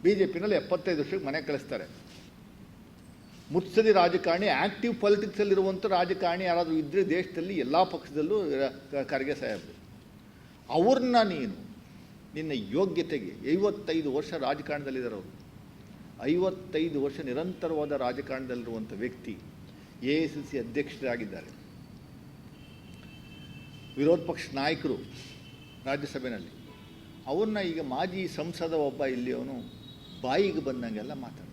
BJPನಲ್ಲಿ 75 ವರ್ಷಕ್ಕೆ ಮನೆ ಕಳಿಸ್ತಾರೆ. ಮುತ್ಸದಿ ರಾಜಕಾರಣಿ ಆ್ಯಕ್ಟಿವ್ ಪೊಲಿಟಿಕ್ಸಲ್ಲಿರುವಂಥ ರಾಜಕಾರಣಿ ಯಾರಾದರೂ ಇದ್ದರೆ ದೇಶದಲ್ಲಿ ಎಲ್ಲ ಪಕ್ಷದಲ್ಲೂ ಖರ್ಗೆ ಸಾಹೇಬರು. ಅವ್ರನ್ನ ನಿನ್ನ ಯೋಗ್ಯತೆಗೆ 55 ವರ್ಷ ರಾಜಕಾರಣದಲ್ಲಿದ್ದಾರೆ ಅವರು. 55 ವರ್ಷ ನಿರಂತರವಾದ ರಾಜಕಾರಣದಲ್ಲಿರುವಂಥ ವ್ಯಕ್ತಿ AICC ಅಧ್ಯಕ್ಷರಾಗಿದ್ದಾರೆ. ವಿರೋಧ ಪಕ್ಷ ನಾಯಕರು ರಾಜ್ಯಸಭೆಯಲ್ಲಿ. ಅವ್ರನ್ನ ಈಗ ಮಾಜಿ ಸಂಸದ ಒಬ್ಬ ಇಲ್ಲಿ ಅವನು ಬಾಯಿಗೆ ಬಂದಂಗೆಲ್ಲ ಮಾತಾಡ್ತಾರೆ.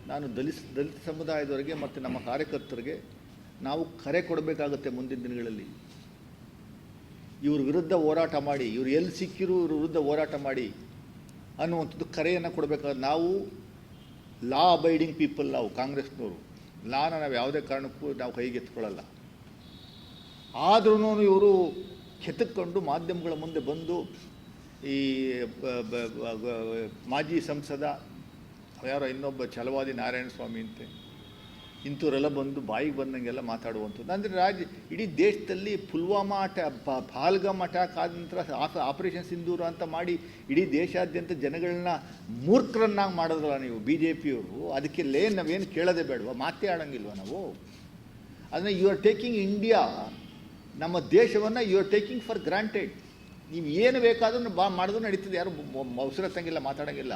ನಾನು ದಲಿತ ಸಮುದಾಯದವರಿಗೆ ಮತ್ತು ನಮ್ಮ ಕಾರ್ಯಕರ್ತರಿಗೆ ನಾವು ಕರೆ ಕೊಡಬೇಕಾಗುತ್ತೆ ಮುಂದಿನ ದಿನಗಳಲ್ಲಿ. ಇವ್ರ ವಿರುದ್ಧ ಹೋರಾಟ ಮಾಡಿ, ಇವ್ರು ಎಲ್ಲಿ ಸಿಕ್ಕಿರು ಇವ್ರ ವಿರುದ್ಧ ಹೋರಾಟ ಮಾಡಿ ಅನ್ನುವಂಥದ್ದು ಕರೆಯನ್ನು ಕೊಡಬೇಕಾದ್ರೆ ನಾವು ಲಾ ಅಬೈಡಿಂಗ್ ಪೀಪಲ್, ನಾವು ಕಾಂಗ್ರೆಸ್ನವರು ಲಾನ ನಾವು ಯಾವುದೇ ಕಾರಣಕ್ಕೂ ನಾವು ಕೈಗೆತ್ಕೊಳ್ಳಲ್ಲ. ಆದ್ರೂ ಇವರು ಕೆತ್ತಕೊಂಡು ಮಾಧ್ಯಮಗಳ ಮುಂದೆ ಬಂದು ಈ ಮಾಜಿ ಸಂಸದ ಯಾರೋ ಇನ್ನೊಬ್ಬ ಛಲವಾದಿ ನಾರಾಯಣ ಸ್ವಾಮಿ ಅಂತೆ ಇಂಥವರೆಲ್ಲ ಬಂದು ಬಾಯಿಗೆ ಬಂದಂಗೆಲ್ಲ ಮಾತಾಡುವಂಥದ್ದು. ಅಂದರೆ ಇಡೀ ದೇಶದಲ್ಲಿ ಪುಲ್ವಾಮಾ ಪಾಲ್ಗಾಮ್ ಅಟ್ಯಾಕ್ ಆದ ನಂತರ ಆಪರೇಷನ್ ಸಿಂಧೂರ ಅಂತ ಮಾಡಿ ಇಡೀ ದೇಶಾದ್ಯಂತ ಜನಗಳನ್ನ ಮೂರ್ಖರನ್ನಾಗಿ ಮಾಡಿದ್ರಲ್ಲ ನೀವು BJPಯವರು. ಅದಕ್ಕೆ ನಾವೇನು ಕೇಳೋದೇ ಬೇಡವಾ? ಮಾತೇ ಆಡೋಂಗಿಲ್ವ ನಾವು? ಅದನ್ನು ಯು ಆರ್ ಟೇಕಿಂಗ್ ಇಂಡಿಯಾ, ನಮ್ಮ ದೇಶವನ್ನು you are taking for granted. ನೀವು ಏನು ಬೇಕಾದ್ರೂ ಮಾಡಿದ್ರು ನಡೀತದೆ, ಯಾರು ಅವಸರತ್ತಂಗಿಲ್ಲ, ಮಾತಾಡೋಂಗಿಲ್ಲ.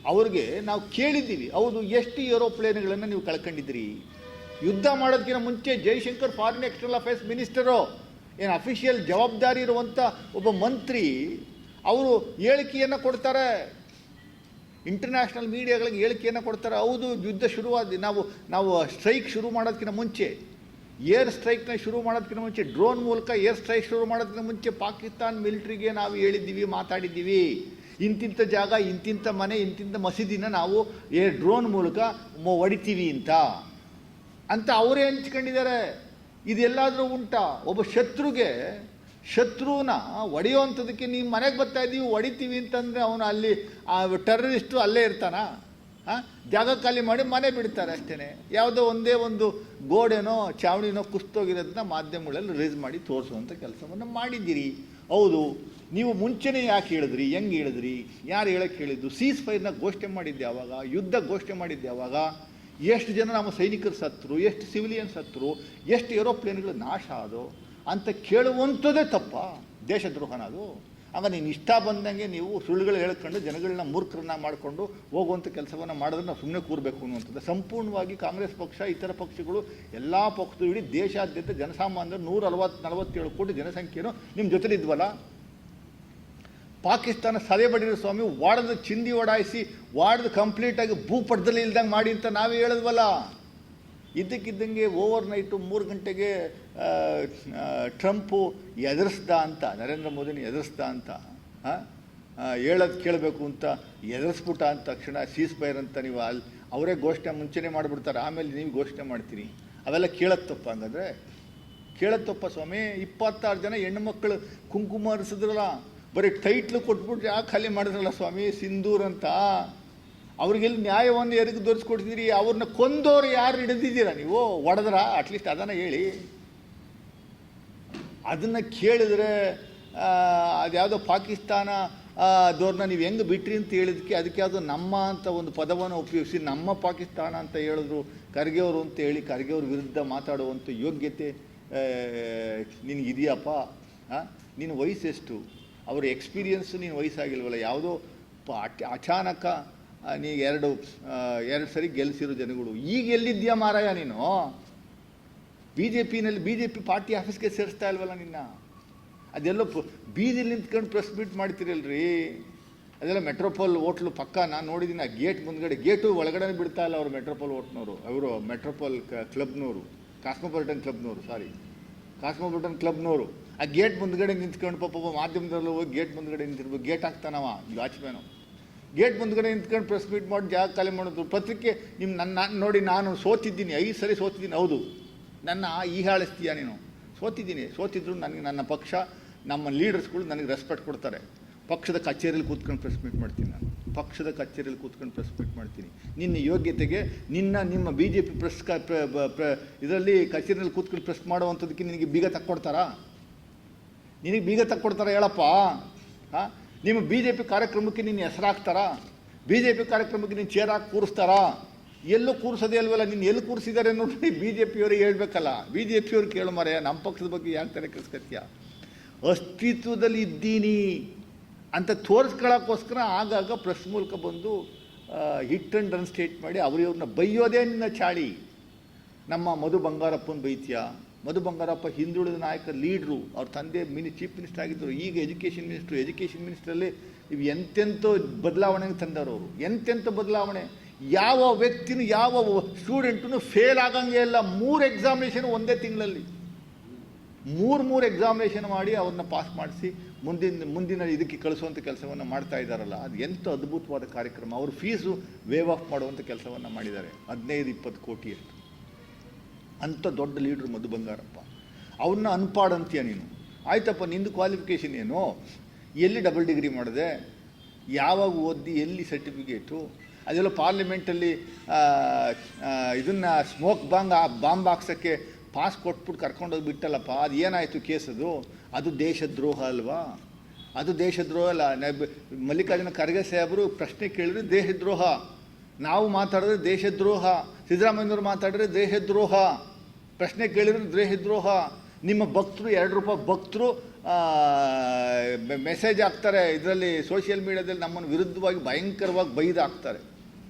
ಅವ್ರಿಗೆ ನಾವು ಕೇಳಿದ್ದೀವಿ, ಹೌದು ಎಷ್ಟು ಏರೋಪ್ಲೇನ್ಗಳನ್ನು ನೀವು ಕಳ್ಕೊಂಡಿದ್ರಿ? ಯುದ್ಧ ಮಾಡೋದಕ್ಕಿಂತ ಮುಂಚೆ Jaishankar foreign external affairs minister, ಏನು ಅಫಿಷಿಯಲ್ ಜವಾಬ್ದಾರಿ ಇರುವಂಥ ಒಬ್ಬ ಮಂತ್ರಿ, ಅವರು ಹೇಳಿಕೆಯನ್ನು ಕೊಡ್ತಾರೆ, ಇಂಟರ್ನ್ಯಾಷನಲ್ ಮೀಡಿಯಾಗಳಿಗೆ ಹೇಳಿಕೆಯನ್ನು ಕೊಡ್ತಾರೆ. ಹೌದು ಯುದ್ಧ ಶುರುವಾದ ನಾವು ಸ್ಟ್ರೈಕ್ ಶುರು ಮಾಡೋದಕ್ಕಿಂತ ಮುಂಚೆ, ಏರ್ ಸ್ಟ್ರೈಕ್ನ ಶುರು ಮಾಡೋದಕ್ಕಿಂತ ಮುಂಚೆ, ಡ್ರೋನ್ ಮೂಲಕ ಏರ್ ಸ್ಟ್ರೈಕ್ ಶುರು ಮಾಡೋದಕ್ಕಿಂತ ಮುಂಚೆ ಪಾಕಿಸ್ತಾನ ಮಿಲಿಟ್ರಿಗೆ ನಾವು ಹೇಳಿದ್ದೀವಿ, ಮಾತಾಡಿದ್ದೀವಿ, ಇಂತಿಂಥ ಜಾಗ, ಇಂತಿಂಥ ಮನೆ, ಇಂತಿಂಥ ಮಸೀದಿನ ನಾವು ಡ್ರೋನ್ ಮೂಲಕ ಹೊಡಿತೀವಿ ಅಂತ ಅವರೇ ಹಂಚ್ಕೊಂಡಿದ್ದಾರೆ. ಇದೆಲ್ಲಾದರೂ ಉಂಟಾ? ಒಬ್ಬ ಶತ್ರುನ ಹೊಡೆಯುವಂಥದ್ದಕ್ಕೆ ನೀವು ಮನೆಗೆ ಬರ್ತಾ ಇದ್ದೀವಿ ಹೊಡಿತೀವಿ ಅಂತಂದರೆ ಅವನು ಅಲ್ಲಿ ಟೆರರಿಸ್ಟು ಅಲ್ಲೇ ಇರ್ತಾನ? ಜಾಗ ಖಾಲಿ ಮಾಡಿ ಮನೆ ಬಿಡ್ತಾರೆ ಅಷ್ಟೇ. ಯಾವುದೋ ಒಂದೇ ಒಂದು ಗೋಡೆನೋ ಚಾವಣಿನೋ ಕುಸ್ತೋಗಿರೋದನ್ನ ಮಾಧ್ಯಮಗಳಲ್ಲಿ ರಿಲೀಸ್ ಮಾಡಿ ತೋರಿಸುವಂಥ ಕೆಲಸವನ್ನು ಮಾಡಿದ್ದೀರಿ. ಹೌದು, ನೀವು ಮುಂಚೆನೇ ಯಾಕೆ ಹೇಳಿದ್ರಿ? ಹೆಂಗೆ ಹೇಳಿದ್ರಿ? ಯಾರು ಹೇಳಕ್ಕೆ ಹೇಳಿದ್ದು? ಸೀಸ್ ಫೈರ್ನ ಘೋಷಣೆ ಮಾಡಿದ್ದೆ ಯಾವಾಗ? ಯುದ್ಧ ಘೋಷಣೆ ಮಾಡಿದ್ದೆ ಯಾವಾಗ? ಎಷ್ಟು ಜನ ನಮ್ಮ ಸೈನಿಕರು ಸತ್ತರು, ಎಷ್ಟು ಸಿವಿಲಿಯನ್ ಸತ್ತರು, ಎಷ್ಟು ಏರೋಪ್ಲೇನ್ಗಳು ನಾಶ ಆದೋ ಅಂತ ಕೇಳುವಂಥದ್ದೇ ತಪ್ಪ? ದೇಶದ್ರೋಹನ ಅದು? ಆಗ ನೀನು ಇಷ್ಟ ಬಂದಂಗೆ ನೀವು ಸುಳ್ಳುಗಳು ಹೇಳ್ಕೊಂಡು ಜನಗಳನ್ನ ಮೂರ್ಖರನ್ನ ಮಾಡಿಕೊಂಡು ಹೋಗುವಂಥ ಕೆಲಸವನ್ನು ಮಾಡಿದ್ರೆ ನಾವು ಸುಮ್ಮನೆ ಕೂರಬೇಕು ಅನ್ನುವಂಥದ್ದು. ಸಂಪೂರ್ಣವಾಗಿ ಕಾಂಗ್ರೆಸ್ ಪಕ್ಷ, ಇತರ ಪಕ್ಷಗಳು, ಎಲ್ಲ ಪಕ್ಷಗಳು, ಇಡೀ ದೇಶಾದ್ಯಂತ ಜನಸಾಮಾನ್ಯರು 147 ಕೋಟಿ ಜನಸಂಖ್ಯೆಯನ್ನು ನಿಮ್ಮ ಜೊತೆಲಿದ್ವಲ್ಲ. ಪಾಕಿಸ್ತಾನ ಸದೆ ಬಡಿರೋ ಸ್ವಾಮಿ, ವಾಡದ ಚಿಂದಿ ಓಡಾಯಿಸಿ ವಾಡದು ಕಂಪ್ಲೀಟಾಗಿ ಭೂಪಟದಲ್ಲಿ ಇಲ್ದಂಗೆ ಮಾಡಿ ಅಂತ ನಾವೇ ಹೇಳಿದ್ವಲ್ಲ. ಇದ್ದಕ್ಕಿದ್ದಂಗೆ ಓವರ್ ನೈಟು 3 ಗಂಟೆಗೆ ಟ್ರಂಪು ಎದುರಿಸ್ದ ಅಂತ, ನರೇಂದ್ರ ಮೋದಿನ ಎದುರಿಸ್ದ ಅಂತ, ಹೇಳೋದು ಕೇಳಬೇಕು ಅಂತ ಎದುರಿಸ್ಬಿಟ್ಟ ಅಂದ ತಕ್ಷಣ ಸೀಸ್ ಫೈರ್ ಅಂತ ನೀವು ಅವರೇ ಘೋಷಣೆ ಮುಂಚೆನೇ ಮಾಡಿಬಿಡ್ತಾರೆ, ಆಮೇಲೆ ನೀವು ಘೋಷಣೆ ಮಾಡ್ತೀರಿ. ಅವೆಲ್ಲ ಕೇಳತ್ತಪ್ಪ. ಹಂಗಂದರೆ ಕೇಳತ್ತಪ್ಪ ಸ್ವಾಮಿ. 26 ಜನ ಹೆಣ್ಣು ಮಕ್ಕಳು ಕುಂಕುಮ ಹರಿಸಿದ್ರಲ್ಲ, ಬರೀ ಟೈಟ್ಲು ಕೊಟ್ಬಿಟ್ಟು ಯಾಕೆ ಖಾಲಿ ಮಾಡಿದ್ರಲ್ಲ ಸ್ವಾಮಿ ಸಿಂಧೂರ್ ಅಂತ. ಅವ್ರಿಗೆಲ್ಲಿ ನ್ಯಾಯವನ್ನು ಯಾರಿಗೆ ದೊರಕಿಸ್ಕೊಡ್ತಿದ್ದೀರಿ? ಅವ್ರನ್ನ ಕೊಂದೋರು ಯಾರು ಹಿಡಿದಿದ್ದೀರಾ ನೀವು? ಹೊಡೆದ್ರ? ಅಟ್ಲೀಸ್ಟ್ ಅದನ್ನು ಹೇಳಿ. ಅದನ್ನು ಕೇಳಿದ್ರೆ ಅದ್ಯಾವುದೋ ಪಾಕಿಸ್ತಾನ ದವ್ರನ್ನ ನೀವು ಹೆಂಗೆ ಬಿಟ್ರಿ ಅಂತ ಹೇಳಿದಕ್ಕೆ ಅದಕ್ಕೆ ಯಾವುದೋ ನಮ್ಮ ಅಂತ ಒಂದು ಪದವನ್ನು ಉಪಯೋಗಿಸಿ ನಮ್ಮ ಪಾಕಿಸ್ತಾನ ಅಂತ ಹೇಳಿದ್ರು ಖರ್ಗೆ ಅವರು ಅಂತ ಹೇಳಿ ಖರ್ಗೆ ಅವ್ರ ವಿರುದ್ಧ ಮಾತಾಡುವಂಥ ಯೋಗ್ಯತೆ ನಿನಗಿದೆಯಪ್ಪ? ನಿನ್ನ ವಯಸ್ಸೆಷ್ಟು? ಅವ್ರ ಎಕ್ಸ್ಪೀರಿಯನ್ಸು ನೀನು ವಯಸ್ಸಾಗಿಲ್ವಲ್ಲ. ಯಾವುದೋ ಅಚಾನಕ ನೀ ಎರಡು ಸರಿ ಗೆಲ್ಲಿಸಿರೋ ಜನಗಳು. ಈಗ ಎಲ್ಲಿದ್ದೀಯಾ ಮಾರಾಯ ನೀನು? BJP ಪಾರ್ಟಿ ಆಫೀಸ್ಗೆ ಸೇರಿಸ್ತಾ ಇಲ್ವಲ್ಲ ನಿನ್ನ. ಅದೆಲ್ಲೋ ಬೀದಿಲಿ ನಿಂತ್ಕೊಂಡು ಪ್ರೆಸ್ ಮೀಟ್ ಮಾಡ್ತೀರಲ್ರಿ. ಅದೆಲ್ಲ ಮೆಟ್ರೋಪಾಲ್ ಹೋಟ್ಲು ಪಕ್ಕ ನಾನು ನೋಡಿದ್ದೀನಿ. ಆ ಗೇಟ್ ಮುಂದ್ಗಡೆ, ಗೇಟು ಒಳಗಡೆ ಬಿಡ್ತಾ ಇಲ್ಲ ಅವರು ಮೆಟ್ರೋಪಾಲ್ ಹೋಟ್ನವರು, ಅವರು ಮೆಟ್ರೋಪಾಲ್ ಕ್ಲಬ್ನವರು, ಕಾಸ್ಮೋಪಾಲಿಟನ್ ಕ್ಲಬ್ನವರು. ಆ ಗೇಟ್ ಮುಂದ್ಗಡೆ ನಿಂತ್ಕೊಂಡು ಪಾಪ ಮಾಧ್ಯಮದಲ್ಲೂ ಹೋಗಿ ಗೇಟ್ ಮುಂದ್ಗಡೆ ನಿಂತಿರ್ಬೇಕು. ಗೇಟ್ ಹಾಕ್ತಾನವ ವಾಚ್ಮ್ಯಾನು. ಗೇಟ್ ಮುಂದ್ಗಡೆ ನಿಂತ್ಕೊಂಡು ಪ್ರೆಸ್ ಮೀಟ್ ಮಾಡಿ ಜಾಗ ಖಾಲಿ ಮಾಡೋದು. ಪತ್ರಿಕೆ ನನ್ನ ನೋಡಿ, ನಾನು ಸೋತಿದ್ದೀನಿ, 5 ಸರಿ ಸೋತಿದ್ದೀನಿ. ಹೌದು, ನನ್ನ ಹಾಳಿಸ್ತೀಯ ನೀನು? ಸೋತಿದ್ರು ನನಗೆ ನನ್ನ ಪಕ್ಷ, ನಮ್ಮ ಲೀಡರ್ಸ್ಗಳು ನನಗೆ ರೆಸ್ಪೆಕ್ಟ್ ಕೊಡ್ತಾರೆ. ಪಕ್ಷದ ಕಚೇರಿಯಲ್ಲಿ ಕೂತ್ಕೊಂಡು ಪ್ರೆಸ್ ಮೀಟ್ ಮಾಡ್ತೀನಿ ನಾನು. ಪಕ್ಷದ ಕಚೇರಿಯಲ್ಲಿ ಕೂತ್ಕೊಂಡು ಪ್ರೆಸ್ ಮೀಟ್ ಮಾಡ್ತೀನಿ. ನಿನ್ನ ಯೋಗ್ಯತೆಗೆ ನಿಮ್ಮ ಬಿ ಜೆ ಪಿ ಇದರಲ್ಲಿ ಕಚೇರಿಯಲ್ಲಿ ಕೂತ್ಕೊಂಡು ಪ್ರೆಸ್ ಮಾಡುವಂಥದ್ದಕ್ಕೆ ನಿನಗೆ ಬೀಗ ತಕ್ಕೊಡ್ತಾರಾ? ನಿನಗೆ ಬೀಗ ತಕ್ಕೊಡ್ತಾರಾ ಹೇಳಪ್ಪ? ಹಾಂ, ನಿಮ್ಮ ಬಿ ಜೆ ಪಿ ಕಾರ್ಯಕ್ರಮಕ್ಕೆ ನೀನು ಹೆಸರಾಗ್ತಾರಾ? ಬಿ ಜೆ ಪಿ ಕಾರ್ಯಕ್ರಮಕ್ಕೆ ನೀನು ಚೇರ್ ಹಾಕಿ ಕೂರಿಸ್ತಾರಾ? ಎಲ್ಲೂ ಕೂರಿಸೋದೇ ಅಲ್ವಲ್ಲ. ನೀನು ಎಲ್ಲಿ ಕೂರಿಸಿದ್ದಾರೆ ನೋಡಿ ಬಿ ಜೆ ಪಿಯವ್ರಿಗೆ ಹೇಳ್ಬೇಕಲ್ಲ. ಬಿ ಜೆ ಪಿಯವ್ರು ಕೇಳು ಮಾರೆ, ನಮ್ಮ ಪಕ್ಷದ ಬಗ್ಗೆ ಯಾಕೆ ತಲೆ ಕೆಡಿಸ್ಕೊತೀಯ? ಅಸ್ತಿತ್ವದಲ್ಲಿ ಇದ್ದೀನಿ ಅಂತ ತೋರಿಸ್ಕೊಳ್ಳೋಕ್ಕೋಸ್ಕರ ಆಗಾಗ ಪ್ರೆಸ್ ಮೂಲಕ ಬಂದು ಹಿಟ್ ಆ್ಯಂಡ್ ರನ್ ಸ್ಟೇಟ್ ಮಾಡಿ ಅವ್ರನ್ನ ಬೈಯೋದೇ ನಿನ್ನ ಚಾಳಿ. ನಮ್ಮ ಮಧು ಬಂಗಾರಪ್ಪನ ಬೈತ್ಯ. ಮಧು ಬಂಗಾರಪ್ಪ ಹಿಂದುಳಿದ ನಾಯಕ ಲೀಡ್ರು. ಅವ್ರ ತಂದೆ ಚೀಫ್ ಮಿನಿಸ್ಟರ್ ಆಗಿದ್ದರು, ಈಗ ಎಜುಕೇಷನ್ ಮಿನಿಸ್ಟ್ರಲ್ಲಿ ಇವು ಎಂತೆಂಥೋ ಬದಲಾವಣೆಗೆ ತಂದವರು ಅವರು. ಎಂತೆಂಥ ಬದಲಾವಣೆ! ಯಾವ ವ್ಯಕ್ತಿನೂ ಯಾವ ಸ್ಟೂಡೆಂಟೂ ಫೇಲ್ ಆಗಂಗೆ ಇಲ್ಲ. 3 ಎಕ್ಸಾಮಿನೇಷನ್ ಒಂದೇ ತಿಂಗಳಲ್ಲಿ 3 ಎಕ್ಸಾಮಿನೇಷನ್ ಮಾಡಿ ಅವ್ರನ್ನ ಪಾಸ್ ಮಾಡಿಸಿ ಮುಂದಿನ ಇದಕ್ಕೆ ಕಳಿಸುವಂಥ ಕೆಲಸವನ್ನು ಮಾಡ್ತಾ ಇದ್ದಾರಲ್ಲ, ಅದು ಎಂಥ ಅದ್ಭುತವಾದ ಕಾರ್ಯಕ್ರಮ. ಅವ್ರ ಫೀಸು ವೇವ್ ಆಫ್ ಮಾಡುವಂಥ ಕೆಲಸವನ್ನು ಮಾಡಿದ್ದಾರೆ. 15-20 ಕೋಟಿ ಅಂತ. ಅಂಥ ದೊಡ್ಡ ಲೀಡ್ರು ಮಧು ಬಂಗಾರಪ್ಪ. ಅವನ್ನ ಅನ್ಪಾಡ್ ಅಂತೀಯ ನೀನು. ಆಯ್ತಪ್ಪ, ನಿಂದು ಕ್ವಾಲಿಫಿಕೇಷನ್ ಏನು? ಎಲ್ಲಿ ಡಬಲ್ ಡಿಗ್ರಿ ಮಾಡಿದೆ? ಯಾವಾಗ ಓದಿ? ಎಲ್ಲಿ ಸರ್ಟಿಫಿಕೇಟು? ಅದೆಲ್ಲ ಪಾರ್ಲಿಮೆಂಟಲ್ಲಿ ಇದನ್ನು ಸ್ಮೋಕ್ ಬಾಂಬ್ ಹಾಕ್ಸೋಕ್ಕೆ ಪಾಸ್ ಕೊಟ್ಬಿಟ್ಟು ಕರ್ಕೊಂಡೋಗಿ ಬಿಟ್ಟಲ್ಲಪ್ಪ. ಅದು ಏನಾಯಿತು ಕೇಸದು? ಅದು ದೇಶದ್ರೋಹ ಅಲ್ವಾ? ಅದು ದೇಶದ್ರೋಹ ಅಲ್ಲ. ಮಲ್ಲಿಕಾರ್ಜುನ ಖರ್ಗೆ ಸಾಹೇಬರು ಪ್ರಶ್ನೆ ಕೇಳಿದ್ರೆ ದೇಶದ್ರೋಹ, ನಾವು ಮಾತಾಡಿದ್ರೆ ದೇಶದ್ರೋಹ, ಸಿದ್ದರಾಮಯ್ಯನವರು ಮಾತಾಡಿದ್ರೆ ದೇಶದ್ರೋಹ, ಪ್ರಶ್ನೆ ಕೇಳಿದ್ರೆ ದೇಶದ್ರೋಹ. ನಿಮ್ಮ ಭಕ್ತರು 2 ರೂಪಾಯಿ ಭಕ್ತರು ಮೆಸೇಜ್ ಹಾಕ್ತಾರೆ ಇದರಲ್ಲಿ, ಸೋಷಿಯಲ್ ಮೀಡಿಯಾದಲ್ಲಿ ನಮ್ಮನ್ನು ವಿರುದ್ಧವಾಗಿ ಭಯಂಕರವಾಗಿ ಬೈದು ಹಾಕ್ತಾರೆ.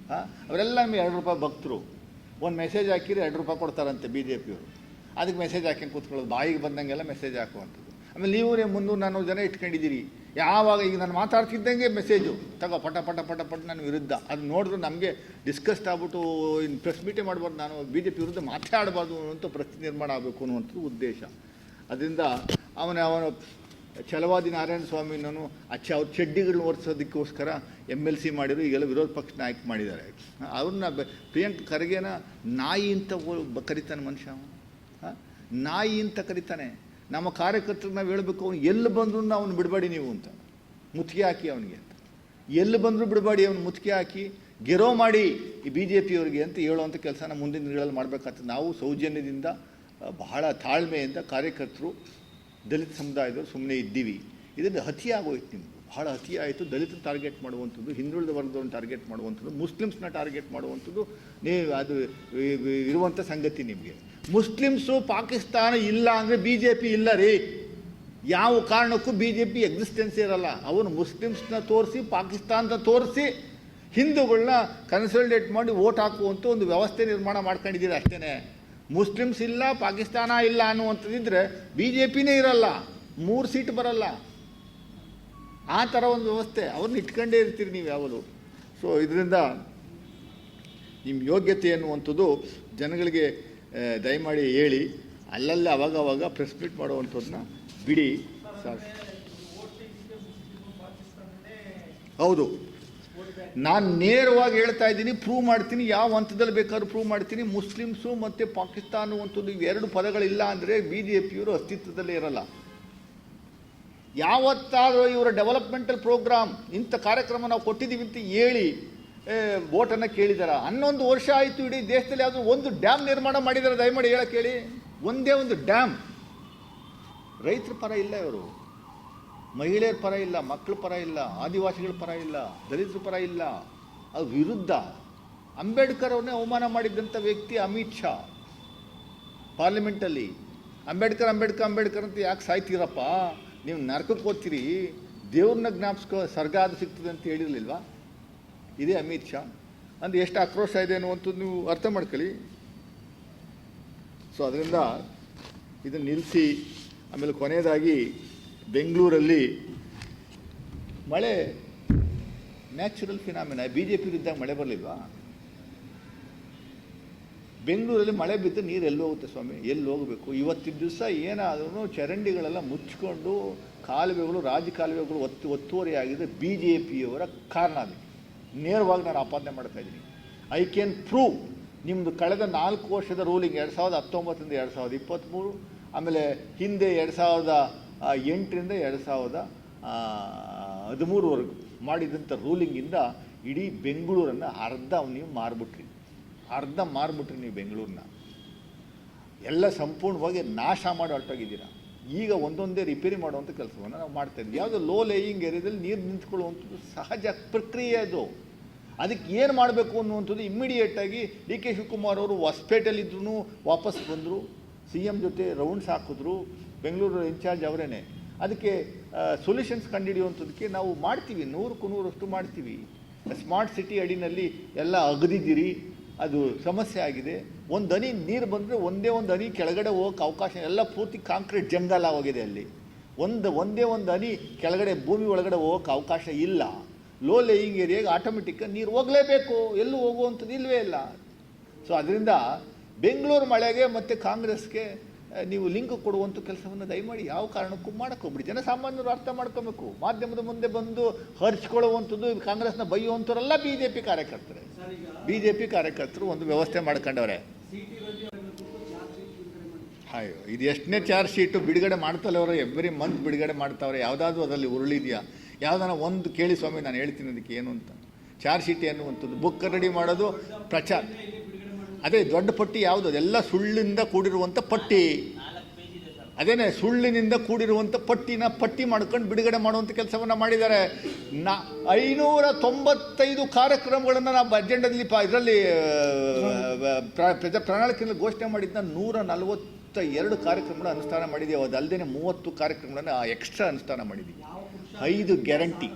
ಅವರೆಲ್ಲ ನಮಗೆ 2 ರೂಪಾಯಿ ಭಕ್ತರು. ಒಂದು ಮೆಸೇಜ್ ಹಾಕಿದ್ರೆ 2 ರೂಪಾಯಿ ಕೊಡ್ತಾರಂತೆ ಬಿ ಜೆ ಪಿಯವರು. ಅದಕ್ಕೆ ಮೆಸೇಜ್ ಹಾಕಿ ಕೂತ್ಕೊಳ್ಳೋದು, ಬಾಯಿಗೆ ಬಂದಂಗೆಲ್ಲ ಮೆಸೇಜ್ ಹಾಕುವಂಥದ್ದು. ಆಮೇಲೆ ನೀವು 300-400 ಜನ ಇಟ್ಕೊಂಡಿದ್ದೀರಿ. ಯಾವಾಗ ಈಗ ನಾನು ಮಾತಾಡ್ತಿದ್ದಂಗೆ ಮೆಸೇಜು ತಗೋ ಪಟ ಪಟ ಪಟ ಪಟ ನನ್ನ ವಿರುದ್ಧ. ಅದು ನೋಡಿದ್ರೆ ನಮಗೆ ಡಿಸ್ಕಸ್ಟ್ ಆಗ್ಬಿಟ್ಟು ಇನ್ನು ಪ್ರೆಸ್ ಮೀಟೇ ಮಾಡಬಾರ್ದು, ನಾನು ಬಿ ಜೆ ಪಿ ವಿರುದ್ಧ ಮಾತಾಡಬಾರ್ದು ಅನ್ನುವಂಥ ಪರಿಸ್ಥಿತಿ ನಿರ್ಮಾಣ ಆಗಬೇಕು ಅನ್ನುವಂಥದ್ದು ಉದ್ದೇಶ. ಅದರಿಂದ ಅವನು ಛಲವಾದಿ ನಾರಾಯಣ ಸ್ವಾಮಿನೂ ಅವ್ರ ಚಡ್ಡಿಗಳನ್ನ ಒರೆಸೋದಕ್ಕೋಸ್ಕರ MLC ಮಾಡಿದ್ರು. ಈಗೆಲ್ಲ ವಿರೋಧ ಪಕ್ಷ ನಾಯಕ ಮಾಡಿದ್ದಾರೆ. ಅವ್ರನ್ನ ಪ್ರಿಯಾಂಕ್ ಖರ್ಗೆನ ನಾಯಿ ಅಂತ ಕರಿತಾನೆ ಮನುಷ್ಯ. ನಾಯಿ ಅಂತ ಕರಿತಾನೆ. ನಮ್ಮ ಕಾರ್ಯಕರ್ತರು ನಾವು ಹೇಳಬೇಕು, ಅವನು ಎಲ್ಲಿ ಬಂದರೂ ಅವನು ಬಿಡಬೇಡಿ ನೀವು ಅಂತ, ಮುತ್ತಿಗೆ ಹಾಕಿ ಅವನಿಗೆ ಅಂತ. ಎಲ್ಲಿ ಬಂದರೂ ಬಿಡಬೇಡಿ, ಅವನು ಮುತ್ತಿಗೆ ಹಾಕಿ ಗೆರೋ ಮಾಡಿ ಈ ಬಿ ಜೆ ಪಿಯವ್ರಿಗೆ ಅಂತ ಹೇಳುವಂಥ ಕೆಲಸನ ಮುಂದಿನ ದಿನಗಳಲ್ಲಿ ಮಾಡಬೇಕಾಗ್ತದೆ. ನಾವು ಸೌಜನ್ಯದಿಂದ ಬಹಳ ತಾಳ್ಮೆಯಿಂದ ಕಾರ್ಯಕರ್ತರು ದಲಿತ ಸಮುದಾಯದವರು ಸುಮ್ಮನೆ ಇದ್ದೀವಿ. ಇದರಿಂದ ಅತಿ ಆಗೋಯ್ತು, ನಿಮ್ಮದು ಬಹಳ ಅತಿ ಆಯಿತು. ದಲಿತರು ಟಾರ್ಗೆಟ್ ಮಾಡುವಂಥದ್ದು, ಹಿಂದುಳಿದ ವರ್ಗದವ್ರನ್ನ ಟಾರ್ಗೆಟ್ ಮಾಡುವಂಥದ್ದು, ಮುಸ್ಲಿಮ್ಸ್ನ ಟಾರ್ಗೆಟ್ ಮಾಡುವಂಥದ್ದು ಅದು ಇರುವಂಥ ಸಂಗತಿ. ನಿಮಗೆ ಮುಸ್ಲಿಮ್ಸು ಪಾಕಿಸ್ತಾನ ಇಲ್ಲ ಅಂದರೆ ಬಿ ಜೆ ಪಿ ಇಲ್ಲ ರೀ. ಯಾವ ಕಾರಣಕ್ಕೂ ಬಿ ಜೆ ಪಿ ಎಕ್ಸಿಸ್ಟೆನ್ಸ್ ಇರಲ್ಲ. ಅವನು ಮುಸ್ಲಿಮ್ಸ್ನ ತೋರಿಸಿ, ಪಾಕಿಸ್ತಾನದ ತೋರಿಸಿ, ಹಿಂದೂಗಳನ್ನ ಕನ್ಸಲ್ಟೇಟ್ ಮಾಡಿ ವೋಟ್ ಹಾಕುವಂಥ ಒಂದು ವ್ಯವಸ್ಥೆ ನಿರ್ಮಾಣ ಮಾಡ್ಕೊಂಡಿದ್ದೀರಿ ಅಷ್ಟೇ. ಮುಸ್ಲಿಮ್ಸ್ ಇಲ್ಲ, ಪಾಕಿಸ್ತಾನ ಇಲ್ಲ ಅನ್ನುವಂಥದ್ದಿದ್ರೆ ಬಿ ಜೆ ಪಿನೇ ಇರಲ್ಲ, 3 ಸೀಟ್ ಬರಲ್ಲ. ಆ ಥರ ಒಂದು ವ್ಯವಸ್ಥೆ ಅವ್ರನ್ನ ಇಟ್ಕೊಂಡೇ ಇರ್ತೀರಿ ನೀವು ಯಾವಾಗಲೂ. ಸೊ ಇದರಿಂದ ನಿಮ್ಮ ಯೋಗ್ಯತೆ ಅನ್ನುವಂಥದ್ದು ಜನಗಳಿಗೆ ದಯಮಾಡಿ ಹೇಳಿ. ಅಲ್ಲಲ್ಲೇ ಅವಾಗವಾಗ ಪ್ರೆಸ್ ಮೀಟ್ ಮಾಡುವಂಥದ್ದನ್ನ ಬಿಡಿ ಸರ್. ಹೌದು, ನಾನು ನೇರವಾಗಿ ಹೇಳ್ತಾ ಇದ್ದೀನಿ, ಪ್ರೂವ್ ಮಾಡ್ತೀನಿ. ಯಾವ ಹಂತದಲ್ಲಿ ಬೇಕಾದ್ರೂ ಪ್ರೂವ್ ಮಾಡ್ತೀನಿ. ಮುಸ್ಲಿಮ್ಸು ಮತ್ತು ಪಾಕಿಸ್ತಾನ ಅನ್ನುವಂಥದ್ದು ಇವೆರಡು ಪದಗಳಿಲ್ಲ ಅಂದರೆ ಬಿ ಜೆ ಪಿಯವರು ಅಸ್ತಿತ್ವದಲ್ಲೇ ಇರಲ್ಲ. ಯಾವತ್ತಾದರೂ ಇವರ ಡೆವಲಪ್ಮೆಂಟಲ್ ಪ್ರೋಗ್ರಾಮ್ ಇಂಥ ಕಾರ್ಯಕ್ರಮ ನಾವು ಕೊಟ್ಟಿದ್ದೀವಿ ಅಂತ ಹೇಳಿ ವೋಟನ್ನು ಕೇಳಿದಾರ? 11 ವರ್ಷ ಆಯಿತು. ಇಡೀ ದೇಶದಲ್ಲಿ ಯಾವುದೋ ಒಂದು ಡ್ಯಾಮ್ ನಿರ್ಮಾಣ ಮಾಡಿದ್ದಾರೆ? ದಯಮಾಡಿ ಹೇಳಕ್ಕೆ ಹೇಳಿ. ಒಂದೇ ಒಂದು ಡ್ಯಾಮ್. ರೈತರ ಪರ ಇಲ್ಲ ಇವರು, ಮಹಿಳೆಯರ ಪರ ಇಲ್ಲ, ಮಕ್ಕಳ ಪರ ಇಲ್ಲ, ಆದಿವಾಸಿಗಳ ಪರ ಇಲ್ಲ, ದಲಿತರ ಪರ ಇಲ್ಲ. ಅದು ವಿರುದ್ಧ. ಅಂಬೇಡ್ಕರ್ ಅವನ್ನೇ ಅವಮಾನ ಮಾಡಿದ್ದಂಥ ವ್ಯಕ್ತಿ ಅಮಿತ್ ಶಾ ಪಾರ್ಲಿಮೆಂಟಲ್ಲಿ. ಅಂಬೇಡ್ಕರ್ ಅಂತ ಯಾಕೆ ಸಾಯ್ತೀರಪ್ಪ ನೀವು? ನರಕಕ್ಕೆ ಹೋಗ್ತೀರಿ, ದೇವ್ರನ್ನ ಜ್ಞಾಪಿಸ್ಕೋ, ಸ್ವರ್ಗ ಅದು ಸಿಗ್ತದೆ ಅಂತ ಹೇಳಿರಲಿಲ್ವಾ? ಇದೇ ಅಮಿತ್ ಶಾ. ಅಂದರೆ ಎಷ್ಟು ಆಕ್ರೋಶ ಇದೆ ಅನ್ನುವಂಥದ್ದು ನೀವು ಅರ್ಥ ಮಾಡ್ಕೊಳ್ಳಿ. ಸೊ ಅದರಿಂದ ಇದನ್ನು ನಿಲ್ಲಿಸಿ. ಆಮೇಲೆ ಕೊನೆಯದಾಗಿ ಬೆಂಗಳೂರಲ್ಲಿ ಮಳೆ natural phenomena. B J P ಇದ್ದಾಗ ಮಳೆ ಬರಲಿಲ್ವಾ? ಬೆಂಗಳೂರಲ್ಲಿ ಮಳೆ ಬಿದ್ದು ನೀರು ಎಲ್ಲಿ ಹೋಗುತ್ತೆ ಸ್ವಾಮಿ? ಎಲ್ಲಿ ಹೋಗಬೇಕು? ಇವತ್ತಿನ ದಿವಸ ಏನಾದರೂ ಚರಂಡಿಗಳೆಲ್ಲ ಮುಚ್ಚಿಕೊಂಡು ಕಾಲುವೆಗಳು, ಕಾಲುವೆಗಳು ಒತ್ತುವರಿಯಾಗಿದೆ ಬಿ ಜೆ ಪಿಯವರ ಕಾರಣ. ಅದಕ್ಕೆ ನೇರವಾಗಿ ನಾನು ಆಪಾದನೆ ಮಾಡ್ತಾ ಇದ್ದೀನಿ. I can prove. ನಿಮ್ಮದು ಕಳೆದ 4 ವರ್ಷದ ರೂಲಿಂಗ್ 2019ರಿಂದ 2023, ಆಮೇಲೆ ಹಿಂದೆ 2008ರಿಂದ 2013ವರೆಗೂ ಮಾಡಿದಂಥ ರೂಲಿಂಗಿಂದ ಇಡೀ ಬೆಂಗಳೂರನ್ನು ಅರ್ಧ ನೀವು ಮಾರ್ಬಿಟ್ರಿ ನೀವು ಬೆಂಗಳೂರನ್ನ ಎಲ್ಲ ಸಂಪೂರ್ಣವಾಗಿ ನಾಶ ಮಾಡಿ ಹೊರಟೋಗಿದ್ದೀರಾ. ಈಗ ಒಂದೊಂದೇ ರಿಪೇರಿ ಮಾಡುವಂಥ ಕೆಲಸವನ್ನು ನಾವು ಮಾಡ್ತಾಯಿದ್ವಿ. ಯಾವುದೋ ಲೋ ಲೇಯಿಂಗ್ ಏರಿಯಾದಲ್ಲಿ ನೀರು ನಿಂತ್ಕೊಳ್ಳುವಂಥದ್ದು ಸಹಜ ಪ್ರಕ್ರಿಯೆ ಅದು. ಅದಕ್ಕೆ ಏನು ಮಾಡಬೇಕು ಅನ್ನುವಂಥದ್ದು ಇಮ್ಮಿಡಿಯೇಟಾಗಿ ಡಿ ಕೆ ಶಿವಕುಮಾರ್ ಅವರು ಹೊಸಪೇಟೆಯಲ್ಲಿದ್ದರೂ ವಾಪಸ್ ಬಂದರು, ಸಿ ಎಮ್ ಜೊತೆ ರೌಂಡ್ಸ್ ಹಾಕಿದ್ರು, ಬೆಂಗಳೂರು ಇನ್ಚಾರ್ಜ್ ಅವರೇ. ಅದಕ್ಕೆ ಸೊಲ್ಯೂಷನ್ಸ್ ಕಂಡುಹಿಡಿಯುವಂಥದ್ದಕ್ಕೆ ನಾವು ಮಾಡ್ತೀವಿ, 100ಕ್ಕೆ 100ರಷ್ಟು ಮಾಡ್ತೀವಿ. ಸ್ಮಾರ್ಟ್ ಸಿಟಿ ಅಡಿನಲ್ಲಿ ಎಲ್ಲ ಅಗದಿದ್ದೀರಿ, ಅದು ಸಮಸ್ಯೆ ಆಗಿದೆ. ಒಂದು ಹನಿ ನೀರು ಬಂದರೆ ಒಂದೇ ಒಂದು ಹನಿ ಕೆಳಗಡೆ ಹೋಗೋಕ್ಕೆ ಅವಕಾಶ, ಎಲ್ಲ ಪೂರ್ತಿ ಕಾಂಕ್ರೀಟ್ ಜಂಗಲ್ ಆಗೋಗಿದೆ. ಅಲ್ಲಿ ಒಂದೇ ಒಂದು ಹನಿ ಕೆಳಗಡೆ ಭೂಮಿ ಒಳಗಡೆ ಹೋಗೋಕ್ಕೆ ಅವಕಾಶ ಇಲ್ಲ. ಲೋ ಲೇಯಿಂಗ್ ಏರಿಯಾಗೆ ಆಟೋಮೆಟಿಕ್ಕಾಗಿ ನೀರು ಹೋಗಲೇಬೇಕು, ಎಲ್ಲೂ ಹೋಗುವಂಥದ್ದು ಇಲ್ಲವೇ ಇಲ್ಲ. ಸೊ ಅದರಿಂದ ಬೆಂಗಳೂರು ಮಳೆಗೆ ಮತ್ತು ಕಾಂಗ್ರೆಸ್ಗೆ ನೀವು ಲಿಂಕ್ ಕೊಡುವಂಥ ಕೆಲಸವನ್ನು ದಯಮಾಡಿ ಯಾವ ಕಾರಣಕ್ಕೂ ಮಾಡೋಕ್ಕೋಗ್ಬಿಡಿ. ಜನಸಾಮಾನ್ಯರು ಅರ್ಥ ಮಾಡ್ಕೋಬೇಕು. ಮಾಧ್ಯಮದ ಮುಂದೆ ಬಂದು ಹರ್ಚ್ಕೊಳ್ಳುವಂಥದ್ದು, ಕಾಂಗ್ರೆಸ್ನ ಬೈಯುವಂಥವರೆಲ್ಲ ಬಿ ಜೆ ಪಿ ಕಾರ್ಯಕರ್ತರು ಒಂದು ವ್ಯವಸ್ಥೆ ಮಾಡ್ಕೊಂಡವ್ರೆ. ಅಯ್ಯೋ, ಇದು ಎಷ್ಟನೇ ಚಾರ್ಜ್ ಶೀಟು ಬಿಡುಗಡೆ ಮಾಡ್ತಲ್ಲ ಅವರು, ಎವ್ರಿ ಮಂತ್ ಬಿಡುಗಡೆ ಮಾಡ್ತಾವ್ರೆ. ಯಾವುದಾದ್ರೂ ಅದರಲ್ಲಿ ಉರುಳಿದೆಯಾ? ಯಾವುದಾನ ಒಂದು ಕೇಳಿ ಸ್ವಾಮಿ, ನಾನು ಹೇಳ್ತೀನಿ ಅದಕ್ಕೆ ಏನು ಅಂತ. ಚಾರ್ಜ್ ಶೀಟ್ ಅನ್ನುವಂಥದ್ದು ಬುಕ್ ರೆಡಿ ಮಾಡೋದು, ಪ್ರಚಾರ, ಅದೇ ದೊಡ್ಡ ಪಟ್ಟಿ ಯಾವುದು? ಅದೆಲ್ಲ ಸುಳ್ಳಿಂದ ಕೂಡಿರುವಂಥ ಪಟ್ಟಿ. ಅದೇನೇ ಸುಳ್ಳಿನಿಂದ ಕೂಡಿರುವಂಥ ಪಟ್ಟಿ ಮಾಡ್ಕೊಂಡು ಬಿಡುಗಡೆ ಮಾಡುವಂಥ ಕೆಲಸವನ್ನು ಮಾಡಿದ್ದಾರೆ. 595 ಕಾರ್ಯಕ್ರಮಗಳನ್ನು ನಾವು ಅಜೆಂಡಾದಲ್ಲಿ ಇದರಲ್ಲಿ ಪ್ರಣಾಳಿಕೆಯಲ್ಲಿ ಘೋಷಣೆ ಮಾಡಿದ್ದ 142 ಕಾರ್ಯಕ್ರಮಗಳನ್ನು ಅನುಷ್ಠಾನ ಮಾಡಿದ್ದೀವಿ. ಅದಲ್ಲದೆ 30 ಕಾರ್ಯಕ್ರಮಗಳನ್ನು ಎಕ್ಸ್ಟ್ರಾ ಅನುಷ್ಠಾನ ಮಾಡಿದ್ದೀವಿ. 5 ಗ್ಯಾರಂಟಿ.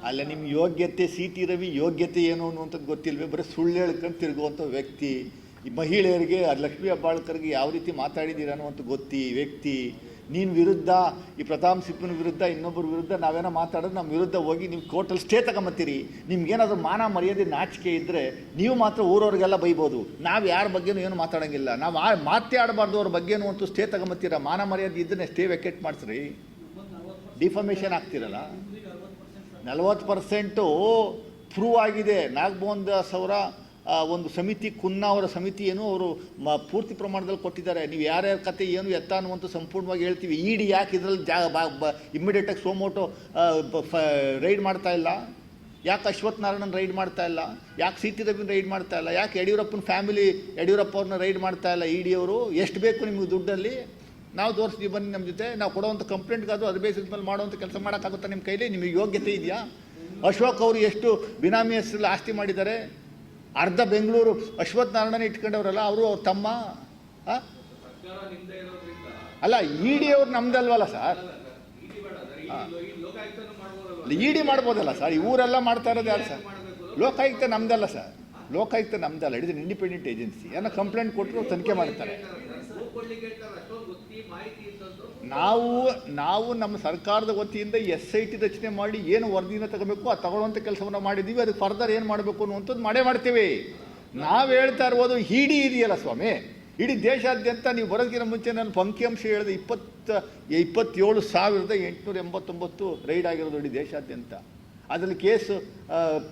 ಅಲ್ಲ, ನಿಮ್ಮ ಯೋಗ್ಯತೆ, ಸಿ ಟಿ ರವಿ ಯೋಗ್ಯತೆ ಏನು ಅನ್ನುವಂಥದ್ದು ಗೊತ್ತಿಲ್ವೇ? ಬರೀ ಸುಳ್ಳು ಹೇಳ್ಕೊಂಡು ತಿರುಗುವಂಥ ವ್ಯಕ್ತಿ. ಈ ಮಹಿಳೆಯರಿಗೆ, ಲಕ್ಷ್ಮೀ ಹೆಬ್ಬಾಳ್ಕರ್ಗೆ ಯಾವ ರೀತಿ ಮಾತಾಡಿದ್ದೀರ ಅನ್ನುವಂಥ ವ್ಯಕ್ತಿ. ನೀನು ವಿರುದ್ಧ, ಈ ಪ್ರತಾಪ್ ಸಿಂಹನ ವಿರುದ್ಧ, ಇನ್ನೊಬ್ಬರ ವಿರುದ್ಧ ನಾವೇನೋ ಮಾತಾಡೋದು, ನಮ್ಮ ವಿರುದ್ಧ ಹೋಗಿ ನೀವು ಕೋರ್ಟಲ್ಲಿ ಸ್ಟೇ ತಗೊಂಬತ್ತೀರಿ. ನಿಮ್ಗೇನಾದರೂ ಮಾನ ಮರ್ಯಾದೆ ನಾಚಿಕೆ ಇದ್ದರೆ ನೀವು ಮಾತ್ರ ಊರವ್ರಿಗೆಲ್ಲ ಬೈಬೋದು. ನಾವು ಯಾರ ಬಗ್ಗೆನೂ ಏನು ಮಾತಾಡೋಂಗಿಲ್ಲ. ನಾವು ಮಾತೇ ಆಡಬಾರ್ದು ಅವ್ರ ಬಗ್ಗೆನೂ ಅಂತೂ ಸ್ಟೇ ತಗೊಂಬತ್ತೀರ. ಮಾನ ಮರ್ಯಾದೆ ಇದ್ದನ್ನೇ ಸ್ಟೇ ವೆಕೇಟ್ ಮಾಡಿಸ್ರಿ. ಡಿಫಮೇಷನ್ ಆಗ್ತಿರಲ್ಲ. 40% ಪ್ರೂವ್ ಆಗಿದೆ. ನಾಗಮೋಹನ್ ದಾಸ್ ಅವರ ಒಂದು ಸಮಿತಿ, ಕುನ್ನಾ ಅವರ ಸಮಿತಿ ಏನು ಅವರು ಪೂರ್ತಿ ಪ್ರಮಾಣದಲ್ಲಿ ಕೊಟ್ಟಿದ್ದಾರೆ. ನೀವು ಯಾರ್ಯಾರ ಕತೆ ಏನು ಎತ್ತ ಅನ್ನುವಂಥ ಸಂಪೂರ್ಣವಾಗಿ ಹೇಳ್ತೀವಿ. ಇಡಿ ಯಾಕೆ ಇದರಲ್ಲಿ ಇಮ್ಮಿಡಿಯೇಟಾಗಿ ಸೋಮೋಟೋ ರೈಡ್ ಮಾಡ್ತಾ ಇಲ್ಲ? ಯಾಕೆ ಅಶ್ವಥ್ ನಾರಾಯಣನ್ ರೈಡ್ ಮಾಡ್ತಾ ಇಲ್ಲ? ಯಾಕೆ ಸಿ ಟಿ ರವಿನ ರೈಡ್ ಮಾಡ್ತಾ ಇಲ್ಲ? ಯಾಕೆ ಯಡಿಯೂರಪ್ಪನ ಫ್ಯಾಮಿಲಿ, ಯಡಿಯೂರಪ್ಪ ಅವ್ರನ್ನ ರೈಡ್ ಮಾಡ್ತಾ ಇಲ್ಲ ಇಡಿ ಅವರು? ಎಷ್ಟು ಬೇಕು ನಿಮಗೆ ದುಡ್ಡಲ್ಲಿ? ನಾವು ತೋರಿಸ್ತೀವಿ, ಬನ್ನಿ ನಮ್ಮ ಜೊತೆ. ನಾವು ಕೊಡುವಂಥ ಕಂಪ್ಲೇಂಟ್ಗಾದರೂ ಅದ್ರ ಬೇಸಿಸ್ ಮೇಲೆ ಮಾಡುವಂಥ ಕೆಲಸ ಮಾಡೋಕ್ಕಾಗುತ್ತಾ ನಿಮ್ಮ ಕೈಲಿ? ನಿಮಗೆ ಯೋಗ್ಯತೆ ಇದೆಯಾ? ಅಶೋಕ್ ಅವರು ಎಷ್ಟು ಬಿನಾಮಿ ಹೆಸರಲ್ಲಿ ಆಸ್ತಿ ಮಾಡಿದ್ದಾರೆ? ಅರ್ಧ ಬೆಂಗಳೂರು ಅಶ್ವಥ್ ನಾರಾಯಣನೇ ಇಟ್ಕೊಂಡವ್ರಲ್ಲ, ಅವರು ಅವ್ರ ತಮ್ಮ. ಅಲ್ಲ, ಇಡಿ ಅವ್ರು ನಮ್ದಲ್ವಲ್ಲ ಸರ್. ಇಡಿ ಮಾಡ್ಬೋದಲ್ಲ ಸರ್. ಇವರೆಲ್ಲ ಮಾಡ್ತಾ ಇರೋದು ಯಾರು ಸರ್? ಲೋಕಾಯುಕ್ತ ನಮ್ದಲ್ಲ ಸರ್. ಲೋಕಾಯುಕ್ತ ನಮ್ದಲ್ಲ. It is an independent agency. ಏನೋ ಕಂಪ್ಲೇಂಟ್ ಕೊಟ್ಟರು ತನಿಖೆ ಮಾಡ್ತಾರೆ. ನಾವು ನಮ್ಮ ಸರ್ಕಾರದ ವತಿಯಿಂದ SIT ರಚನೆ ಮಾಡಿ ಏನು ವರದಿನ ತಗೋಬೇಕು ಅದು ತಗೊಳ್ಳುವಂಥ ಕೆಲಸವನ್ನು ಮಾಡಿದ್ದೀವಿ. ಅದಕ್ಕೆ ಫರ್ದರ್ ಏನು ಮಾಡಬೇಕು ಅನ್ನುವಂಥದ್ದು ಮಾಡ್ತೀವಿ. ನಾವು ಹೇಳ್ತಾ ಇರ್ಬೋದು, ಇಡಿ ಇದೆಯಲ್ಲ ಸ್ವಾಮಿ, ಇಡೀ ದೇಶಾದ್ಯಂತ ನೀವು ಬರೋದಕ್ಕಿಂತ ಮುಂಚೆ ನಾನು ಅಂಕಿಅಂಶ ಹೇಳಿದೆ, 27,889 ರೈಡ್ ಆಗಿರೋದು ಇಡೀ ದೇಶಾದ್ಯಂತ. ಅದರಲ್ಲಿ ಕೇಸ್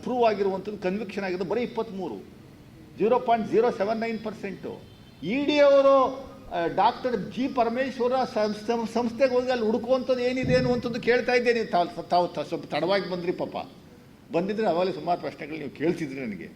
ಪ್ರೂವ್ ಆಗಿರುವಂಥದ್ದು, ಕನ್ವಿಕ್ಷನ್ ಆಗಿರೋದು ಬರೀ 23, 0.079%. ಇಡಿ ಅವರು ಡಾಕ್ಟರ್ ಜಿ ಪರಮೇಶ್ವರ ಸಂಸ್ಥೆಗೆ ಹೋಗಿ ಅಲ್ಲಿ ಹುಡುಕುವಂಥದ್ದು ಏನಿದೆ ಅನ್ನುವಂಥದ್ದು ಕೇಳ್ತಾ ಇದ್ದೆ. ನೀವು ತಾವು ಸ್ವಲ್ಪ ತಡವಾಗಿ ಬಂದ್ರಿ, ಪಾಪ. ಬಂದಿದ್ರೆ ಅವಾಗಲೇ ಸುಮಾರು ಪ್ರಶ್ನೆಗಳು ನೀವು ಕೇಳ್ತಿದ್ರಿ ನನಗೆ.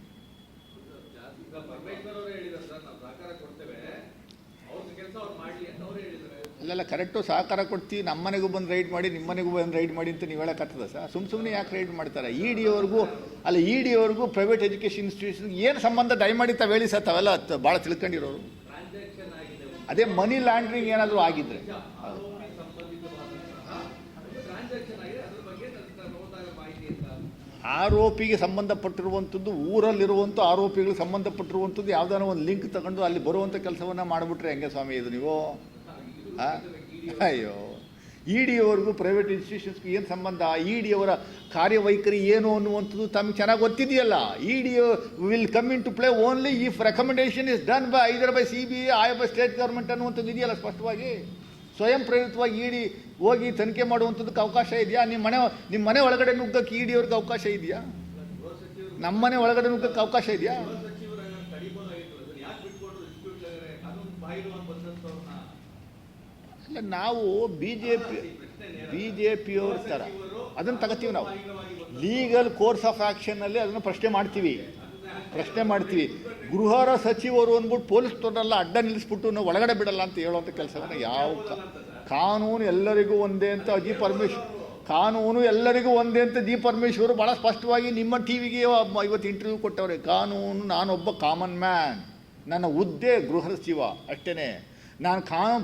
ಅಲ್ಲೆಲ್ಲ ಕರೆಕ್ಟು ಸಹಕಾರ ಕೊಡ್ತೀವಿ. ನಮ್ಮ ಮನೆಗೂ ಬಂದು ರೈಡ್ ಮಾಡಿ, ನಿಮ್ಮ ಮನೆಗೂ ಬಂದು ರೈಡ್ ಮಾಡಿ ಅಂತ ನೀವು ಹೇಳೋಕ್ಕಾಗ್ತದ ಸರ್? ಸುಮ್ಮನೆ ಯಾಕೆ ರೈಡ್ ಮಾಡ್ತಾರೆ? ಇಡಿಯವ್ರಿಗೂ ಪ್ರೈವೇಟ್ ಎಜುಕೇಷನ್ ಇನ್ಸ್ಟಿಟ್ಯೂಷನ್ಗೆ ಏನು ಸಂಬಂಧ? ದಯಮಾಡಿ ತಾವು ಹೇಳಿ ಸರ್. ತಾವೆಲ್ಲ ಭಾಳ ತಿಳ್ಕೊಂಡಿರೋರು. ಅದೇ ಮನಿ ಲ್ಯಾಂಡ್ರಿಂಗ್ ಏನಾದರೂ ಆಗಿದ್ರೆ, ಆರೋಪಿಗೆ ಸಂಬಂಧಪಟ್ಟಿರುವಂಥದ್ದು, ಊರಲ್ಲಿರುವಂಥ ಆರೋಪಿಗಳಿಗೆ ಸಂಬಂಧಪಟ್ಟಿರುವಂಥದ್ದು ಯಾವುದಾದ್ರು ಒಂದು ಲಿಂಕ್ ತಗೊಂಡು ಅಲ್ಲಿ ಬರುವಂಥ ಕೆಲಸವನ್ನು ಮಾಡಿಬಿಟ್ರೆ ಹೆಂಗೆ ಸ್ವಾಮಿ ಇದು ನೀವು? ಅಯ್ಯೋ, ಇಡಿಯವರೆಗೂ ಪ್ರೈವೇಟ್ ಇನ್ಸ್ಟಿಟ್ಯೂಷನ್ಸ್ಗೆ ಏನು ಸಂಬಂಧ? ಇಡಿಯವರ ಕಾರ್ಯವೈಖರಿ ಏನು ಅನ್ನುವಂಥದ್ದು ತಮಗೆ ಚೆನ್ನಾಗಿ ಗೊತ್ತಿದೆಯಲ್ಲ. ED will come in to play only if recommendation is done by either by CBI or by state government ಅನ್ನುವಂಥದ್ದು ಇದೆಯಲ್ಲ ಸ್ಪಷ್ಟವಾಗಿ. ಸ್ವಯಂ ಪ್ರೇರಿತವಾಗಿ ಇಡಿ ಹೋಗಿ ತನಿಖೆ ಮಾಡುವಂಥದ್ದಕ್ಕೆ ಅವಕಾಶ ಇದೆಯಾ? ನಿಮ್ಮ ಮನೆ ಒಳಗಡೆ ನುಗ್ಗಕ್ಕೆ ಇಡಿಯವ್ರಿಗೆ ಅವಕಾಶ ಇದೆಯಾ? ನಮ್ಮ ಮನೆ ಒಳಗಡೆ ನುಗ್ಗಕ್ಕೆ ಅವಕಾಶ ಇದೆಯಾ? ಅಲ್ಲ, ನಾವು BJP ಪಿಯವ್ರ ಥರ ಅದನ್ನು ತಗೋತೀವಿ ನಾವು. ಲೀಗಲ್ ಕೋರ್ಸ್ ಆಫ್ ಆ್ಯಕ್ಷನ್ನಲ್ಲಿ ಅದನ್ನು ಪ್ರಶ್ನೆ ಮಾಡ್ತೀವಿ. ಗೃಹ ಸಚಿವರು ಅಂದ್ಬಿಟ್ಟು ಪೊಲೀಸ್ನವರೆಲ್ಲ ಅಡ್ಡ ನಿಲ್ಲಿಸ್ಬಿಟ್ಟು ನಾವು ಒಳಗಡೆ ಬಿಡಲ್ಲ ಅಂತ ಹೇಳುವಂಥ ಕೆಲಸವನ್ನು ಯಾವ ಕಾನೂನು ಎಲ್ಲರಿಗೂ ಒಂದೇ ಅಂತ ಜಿ ಪರಮೇಶ್ವರು ಭಾಳ ಸ್ಪಷ್ಟವಾಗಿ ನಿಮ್ಮ ಟಿ ವಿಗೆ ಇವತ್ತು ಇಂಟರ್ವ್ಯೂ ಕೊಟ್ಟವ್ರೆ. ಕಾನೂನು, ನಾನೊಬ್ಬ ಕಾಮನ್ ಮ್ಯಾನ್, ನನ್ನ ಹುದ್ದೆ ಗೃಹ ಸಚಿವ ಅಷ್ಟೇ. ನಾನು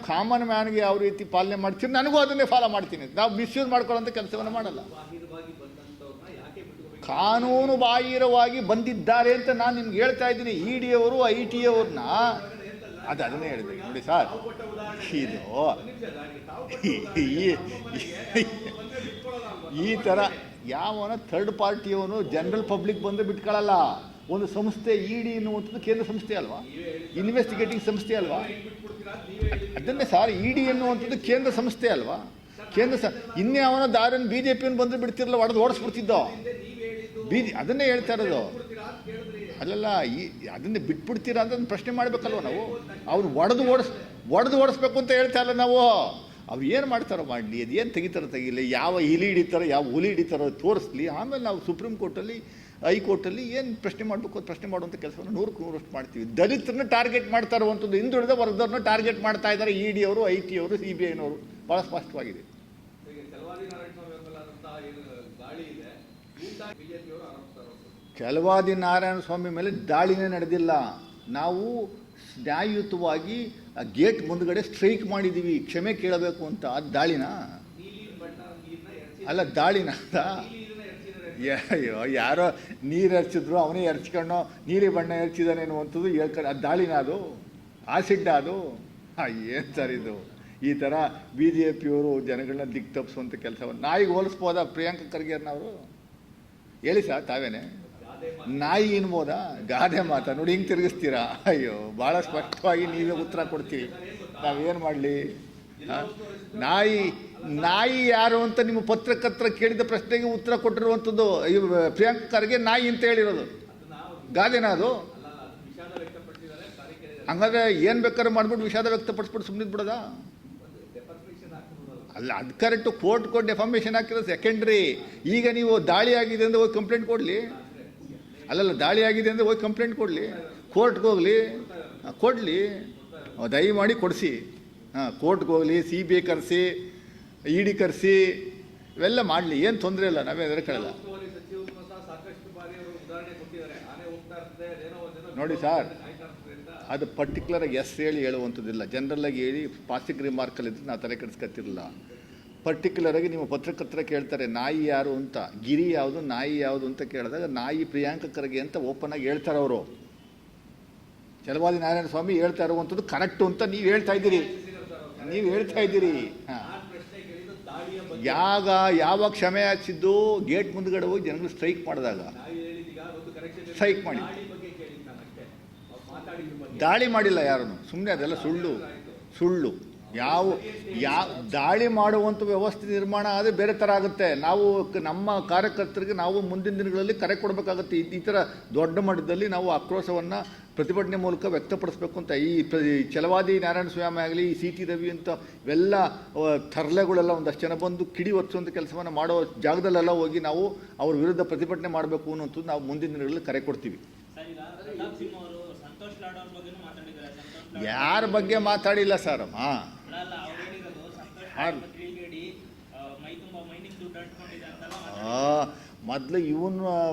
ಕಾಮನ್ ಮ್ಯಾನ್ಗೆ ಯಾವ ರೀತಿ ಪಾಲನೆ ಮಾಡ್ತೀನಿ ನನಗೂ ಅದನ್ನೇ ಫಾಲೋ ಮಾಡ್ತೀನಿ. ನಾವು ಮಿಸ್ಯೂಸ್ ಮಾಡ್ಕೊಳ್ಳೋಂಥ ಕೆಲಸವನ್ನು ಮಾಡಲ್ಲ. ಕಾನೂನು ಬಾಹಿರವಾಗಿ ಬಂದಿದ್ದಾರೆ ಅಂತ ನಾನು ನಿಮ್ಗೆ ಹೇಳ್ತಾ ಇದ್ದೀನಿ. ED ಅವರು IT ಅವ್ರನ್ನ ಅದನ್ನೇ ಹೇಳಿದೆ ನೋಡಿ ಸರ್. ಇದು ಈ ಥರ ಯಾವನ ಥರ್ಡ್ ಪಾರ್ಟಿಯವನು ಜನರಲ್ ಪಬ್ಲಿಕ್ ಬಂದು ಬಿಟ್ಕೊಳ್ಳಲ್ಲ. ಒಂದು ಸಂಸ್ಥೆ ED ಎನ್ನುವಂಥದ್ದು ಕೇಂದ್ರ ಸಂಸ್ಥೆ ಅಲ್ವಾ, ಇನ್ವೆಸ್ಟಿಗೇಟಿಂಗ್ ಸಂಸ್ಥೆ ಅಲ್ವಾ? ಅದನ್ನೇ ಸರ್, ED ಎನ್ನುವಂಥದ್ದು ಕೇಂದ್ರ ಸಂಸ್ಥೆ ಅಲ್ವಾ? ಇನ್ನೇ ಅವನ ದಾರಿನ BJPಯನ್ನು ಬಂದು ಬಿಡ್ತಿರಲ್ಲ, ಓಡಿಸ್ಬಿಡ್ತಿದ್ದೋ. ಅದನ್ನೇ ಹೇಳ್ತಾ ಇರೋದು. ಅಲ್ಲಲ್ಲ, ಅದನ್ನೇ ಬಿಟ್ಬಿಡ್ತೀರಾ ಅಂತ ಪ್ರಶ್ನೆ ಮಾಡಬೇಕಲ್ವ ನಾವು. ಅವ್ರು ಒಡೆದು ಓಡಿಸ್ಬೇಕು ಅಂತ ಹೇಳ್ತಾ ಇಲ್ಲ ನಾವು. ಅವ್ರು ಏನು ಮಾಡ್ತಾರೋ ಮಾಡಲಿ, ಅದು ಏನು ತೆಗಿಲಿ, ಯಾವ ಇಲಿ ಹಿಡಿತಾರೋ ಯಾವ ಹುಲಿ ಹಿಡಿತಾರೋ ತೋರಿಸ್ಲಿ. ಆಮೇಲೆ ನಾವು ಸುಪ್ರೀಂ ಕೋರ್ಟಲ್ಲಿ, ಹೈಕೋರ್ಟಲ್ಲಿ ಏನು ಪ್ರಶ್ನೆ ಮಾಡಬೇಕು ಅದು ಪ್ರಶ್ನೆ ಮಾಡುವಂಥ ಕೆಲಸವನ್ನು 100ಕ್ಕೆ 100% ಮಾಡ್ತೀವಿ. ದಲಿತರನ್ನ ಟಾರ್ಗೆಟ್ ಮಾಡ್ತಾ ಇರುವಂಥದ್ದು, ಹಿಂದುಳಿದ ವರ್ಗದವ್ರನ್ನ ಟಾರ್ಗೆಟ್ ಮಾಡ್ತಾ ಇದ್ದಾರೆ ED ಅವರು, IT ಅವರು, CBIನವರು. ಭಾಳ ಸ್ಪಷ್ಟವಾಗಿದೆ. ಚಲವಾದಿ ನಾರಾಯಣ ಸ್ವಾಮಿ ಮೇಲೆ ದಾಳಿನೇ ನಡೆದಿಲ್ಲ. ನಾವು ನ್ಯಾಯಯುತವಾಗಿ ಗೇಟ್ ಮುಂದ್ಗಡೆ ಸ್ಟ್ರೈಕ್ ಮಾಡಿದ್ದೀವಿ, ಕ್ಷಮೆ ಕೇಳಬೇಕು ಅಂತ. ಅದು ದಾಳಿನಾ? ಅಲ್ಲ, ದಾಳಿನ ಯಾರೋ ನೀರು ಎರಚಿದ್ರು, ಅವನೇ ಎರಚ್ಕೊಂಡು ನೀಲಿ ಬಣ್ಣ ಎರಚಿದಾನೆ ಅನ್ನುವಂಥದ್ದು ಹೇಳ್ಕೊಂಡು ಅದು ದಾಳಿನ? ಅದು ಆಸಿಡ್ಡ? ಅದು ಏನು ಸರ್ ಇದು? ಈ ಥರ BJPಯವರು ಜನಗಳನ್ನ ದಿಕ್ಕು ತಪ್ಪಿಸುವಂಥ ಕೆಲಸವನ್ನು ನಾಯಿಗೆ ಹೋಲಿಸ್ಬೋದಾ ಪ್ರಿಯಾಂಕ ಖರ್ಗೆಯವ್ರನ್ನವರು? ಹೇಳಿ ಸರ್, ತಾವೇನೆ ನಾಯಿ ಎನ್ಬೋದಾ? ಗಾದೆ ಮಾತಾ ನೋಡಿ ಹಿಂಗೆ ತಿರುಗಿಸ್ತೀರಾ. ಅಯ್ಯೋ, ಭಾಳ ಸ್ಪಷ್ಟವಾಗಿ ನೀವೇ ಉತ್ತರ ಕೊಡ್ತೀವಿ. ನಾವೇನು ಮಾಡಲಿ? ನಾಯಿ ಯಾರು ಅಂತ ನಿಮ್ಮ ಪತ್ರಕರ್ತರ ಕೇಳಿದ ಪ್ರಶ್ನೆಗೆ ಉತ್ತರ ಕೊಟ್ಟಿರುವಂಥದ್ದು ಪ್ರಿಯಾಂಕ ಖರ್ಗೆ ನಾಯಿ ಅಂತ ಹೇಳಿರೋದು. ಗಾದೆನಾ ಅದು? ಹಂಗಾದ್ರೆ ಏನು ಬೇಕಾದ್ರೆ ಮಾಡ್ಬಿಟ್ಟು ವಿಷಾದ ವ್ಯಕ್ತಪಡಿಸ್ಬಿಟ್ಟು ಸುಮ್ಮನೆ ಬಿಡೋದಾ? ಅಲ್ಲ, ಅದು ಕರೆಕ್ಟು. ಕೋರ್ಟ್ ಡೆಫಾಮೇಷನ್ ಹಾಕಿರೋದು ಸೆಕೆಂಡ್ರಿ. ಈಗ ನೀವು ದಾಳಿ ಆಗಿದೆ ಅಂದರೆ ಹೋಗಿ ಕಂಪ್ಲೇಂಟ್ ಕೊಡಲಿ. ಅಲ್ಲಲ್ಲ, ದಾಳಿ ಆಗಿದೆ ಅಂದರೆ ಹೋಗಿ ಕಂಪ್ಲೇಂಟ್ ಕೊಡಲಿ, ಕೋರ್ಟ್ಗೆ ಹೋಗಲಿ, ಕೊಡಲಿ, ದಯಮಾಡಿ ಕೊಡಿಸಿ. ಕೋರ್ಟ್ಗೆ ಹೋಗಲಿ, CBI ಕರೆಸಿ, ED ಕರೆಸಿ, ಇವೆಲ್ಲ ಮಾಡಲಿ, ಏನು ತೊಂದರೆ ಇಲ್ಲ, ನಾವೇ ಹೆದರ್ಕೊಳ್ಳಲ್ಲ. ನೋಡಿ ಸರ್, ಅದು ಪರ್ಟಿಕ್ಯುಲರಾಗಿ ಹೇಳುವಂಥದ್ದಿಲ್ಲ. ಜನರಲ್ಲಾಗಿ ಹೇಳಿ ಪಾಸಿಂಗ್ ರಿಮಾರ್ಕಲ್ಲಿದ್ದರೆ ನಾವು ತಲೆ ಕೆಡಿಸ್ಕೊತಿರಲಿಲ್ಲ. ಪರ್ಟಿಕ್ಯುಲರಾಗಿ ನಿಮ್ಮ ಪತ್ರಕರ್ತರ ಕೇಳ್ತಾರೆ ನಾಯಿ ಯಾರು ಅಂತ, ಗಿರಿ ಯಾವುದು, ನಾಯಿ ಯಾವುದು ಅಂತ ಕೇಳಿದಾಗ ನಾಯಿ ಪ್ರಿಯಾಂಕ ಖರ್ಗೆ ಅಂತ ಓಪನ್ ಆಗಿ ಹೇಳ್ತಾರೆ ಅವರು. ಚಲವಾದಿ ನಾರಾಯಣ ಸ್ವಾಮಿ ಹೇಳ್ತಾ ಇರುವಂಥದ್ದು ಕರೆಕ್ಟು ಅಂತ ನೀವು ಹೇಳ್ತಾ ಇದ್ದೀರಿ. ಯಾವ ಕ್ಷಮೆ ಯಾಚಿದ್ದು? ಗೇಟ್ ಮುಂದ್ಗಡೆ ಹೋಗಿ ಜನಗಳು ಸ್ಟ್ರೈಕ್ ಮಾಡಿದಾಗ ಸ್ಟ್ರೈಕ್ ಮಾಡಿ ದಾಳಿ ಮಾಡಿಲ್ಲ ಯಾರನ್ನು. ಸುಮ್ಮನೆ ಅದೆಲ್ಲ ಸುಳ್ಳು. ಯಾವ ದಾಳಿ ಮಾಡುವಂಥ ವ್ಯವಸ್ಥೆ ನಿರ್ಮಾಣ ಆದರೆ ಬೇರೆ ಥರ ಆಗುತ್ತೆ. ನಾವು ನಮ್ಮ ಕಾರ್ಯಕರ್ತರಿಗೆ ನಾವು ಮುಂದಿನ ದಿನಗಳಲ್ಲಿ ಕರೆ ಕೊಡಬೇಕಾಗುತ್ತೆ. ಈ ಥರ ದೊಡ್ಡ ಮಟ್ಟದಲ್ಲಿ ನಾವು ಆಕ್ರೋಶವನ್ನು ಪ್ರತಿಭಟನೆ ಮೂಲಕ ವ್ಯಕ್ತಪಡಿಸಬೇಕು ಅಂತ. ಈ ಚಲವಾದಿ ನಾರಾಯಣ ಸ್ವಾಮಿ ಆಗಲಿ, ಈ CT ರವಿ ಅಂತ ಇವೆಲ್ಲ ತರಲೆಗಳೆಲ್ಲ ಒಂದಷ್ಟು ಜನ ಬಂದು ಕಿಡಿ ಒರೆಸುವಂಥ ಕೆಲಸವನ್ನು ಮಾಡೋ ಜಾಗದಲ್ಲೆಲ್ಲ ಹೋಗಿ ನಾವು ಅವ್ರ ವಿರುದ್ಧ ಪ್ರತಿಭಟನೆ ಮಾಡಬೇಕು ಅನ್ನೋಂಥದ್ದು ನಾವು ಮುಂದಿನ ದಿನಗಳಲ್ಲಿ ಕರೆ ಕೊಡ್ತೀವಿ. ಯಾರ ಬಗ್ಗೆ ಮಾತಾಡಿಲ್ಲ ಸರ್. ಮೊದಲು ಇವನು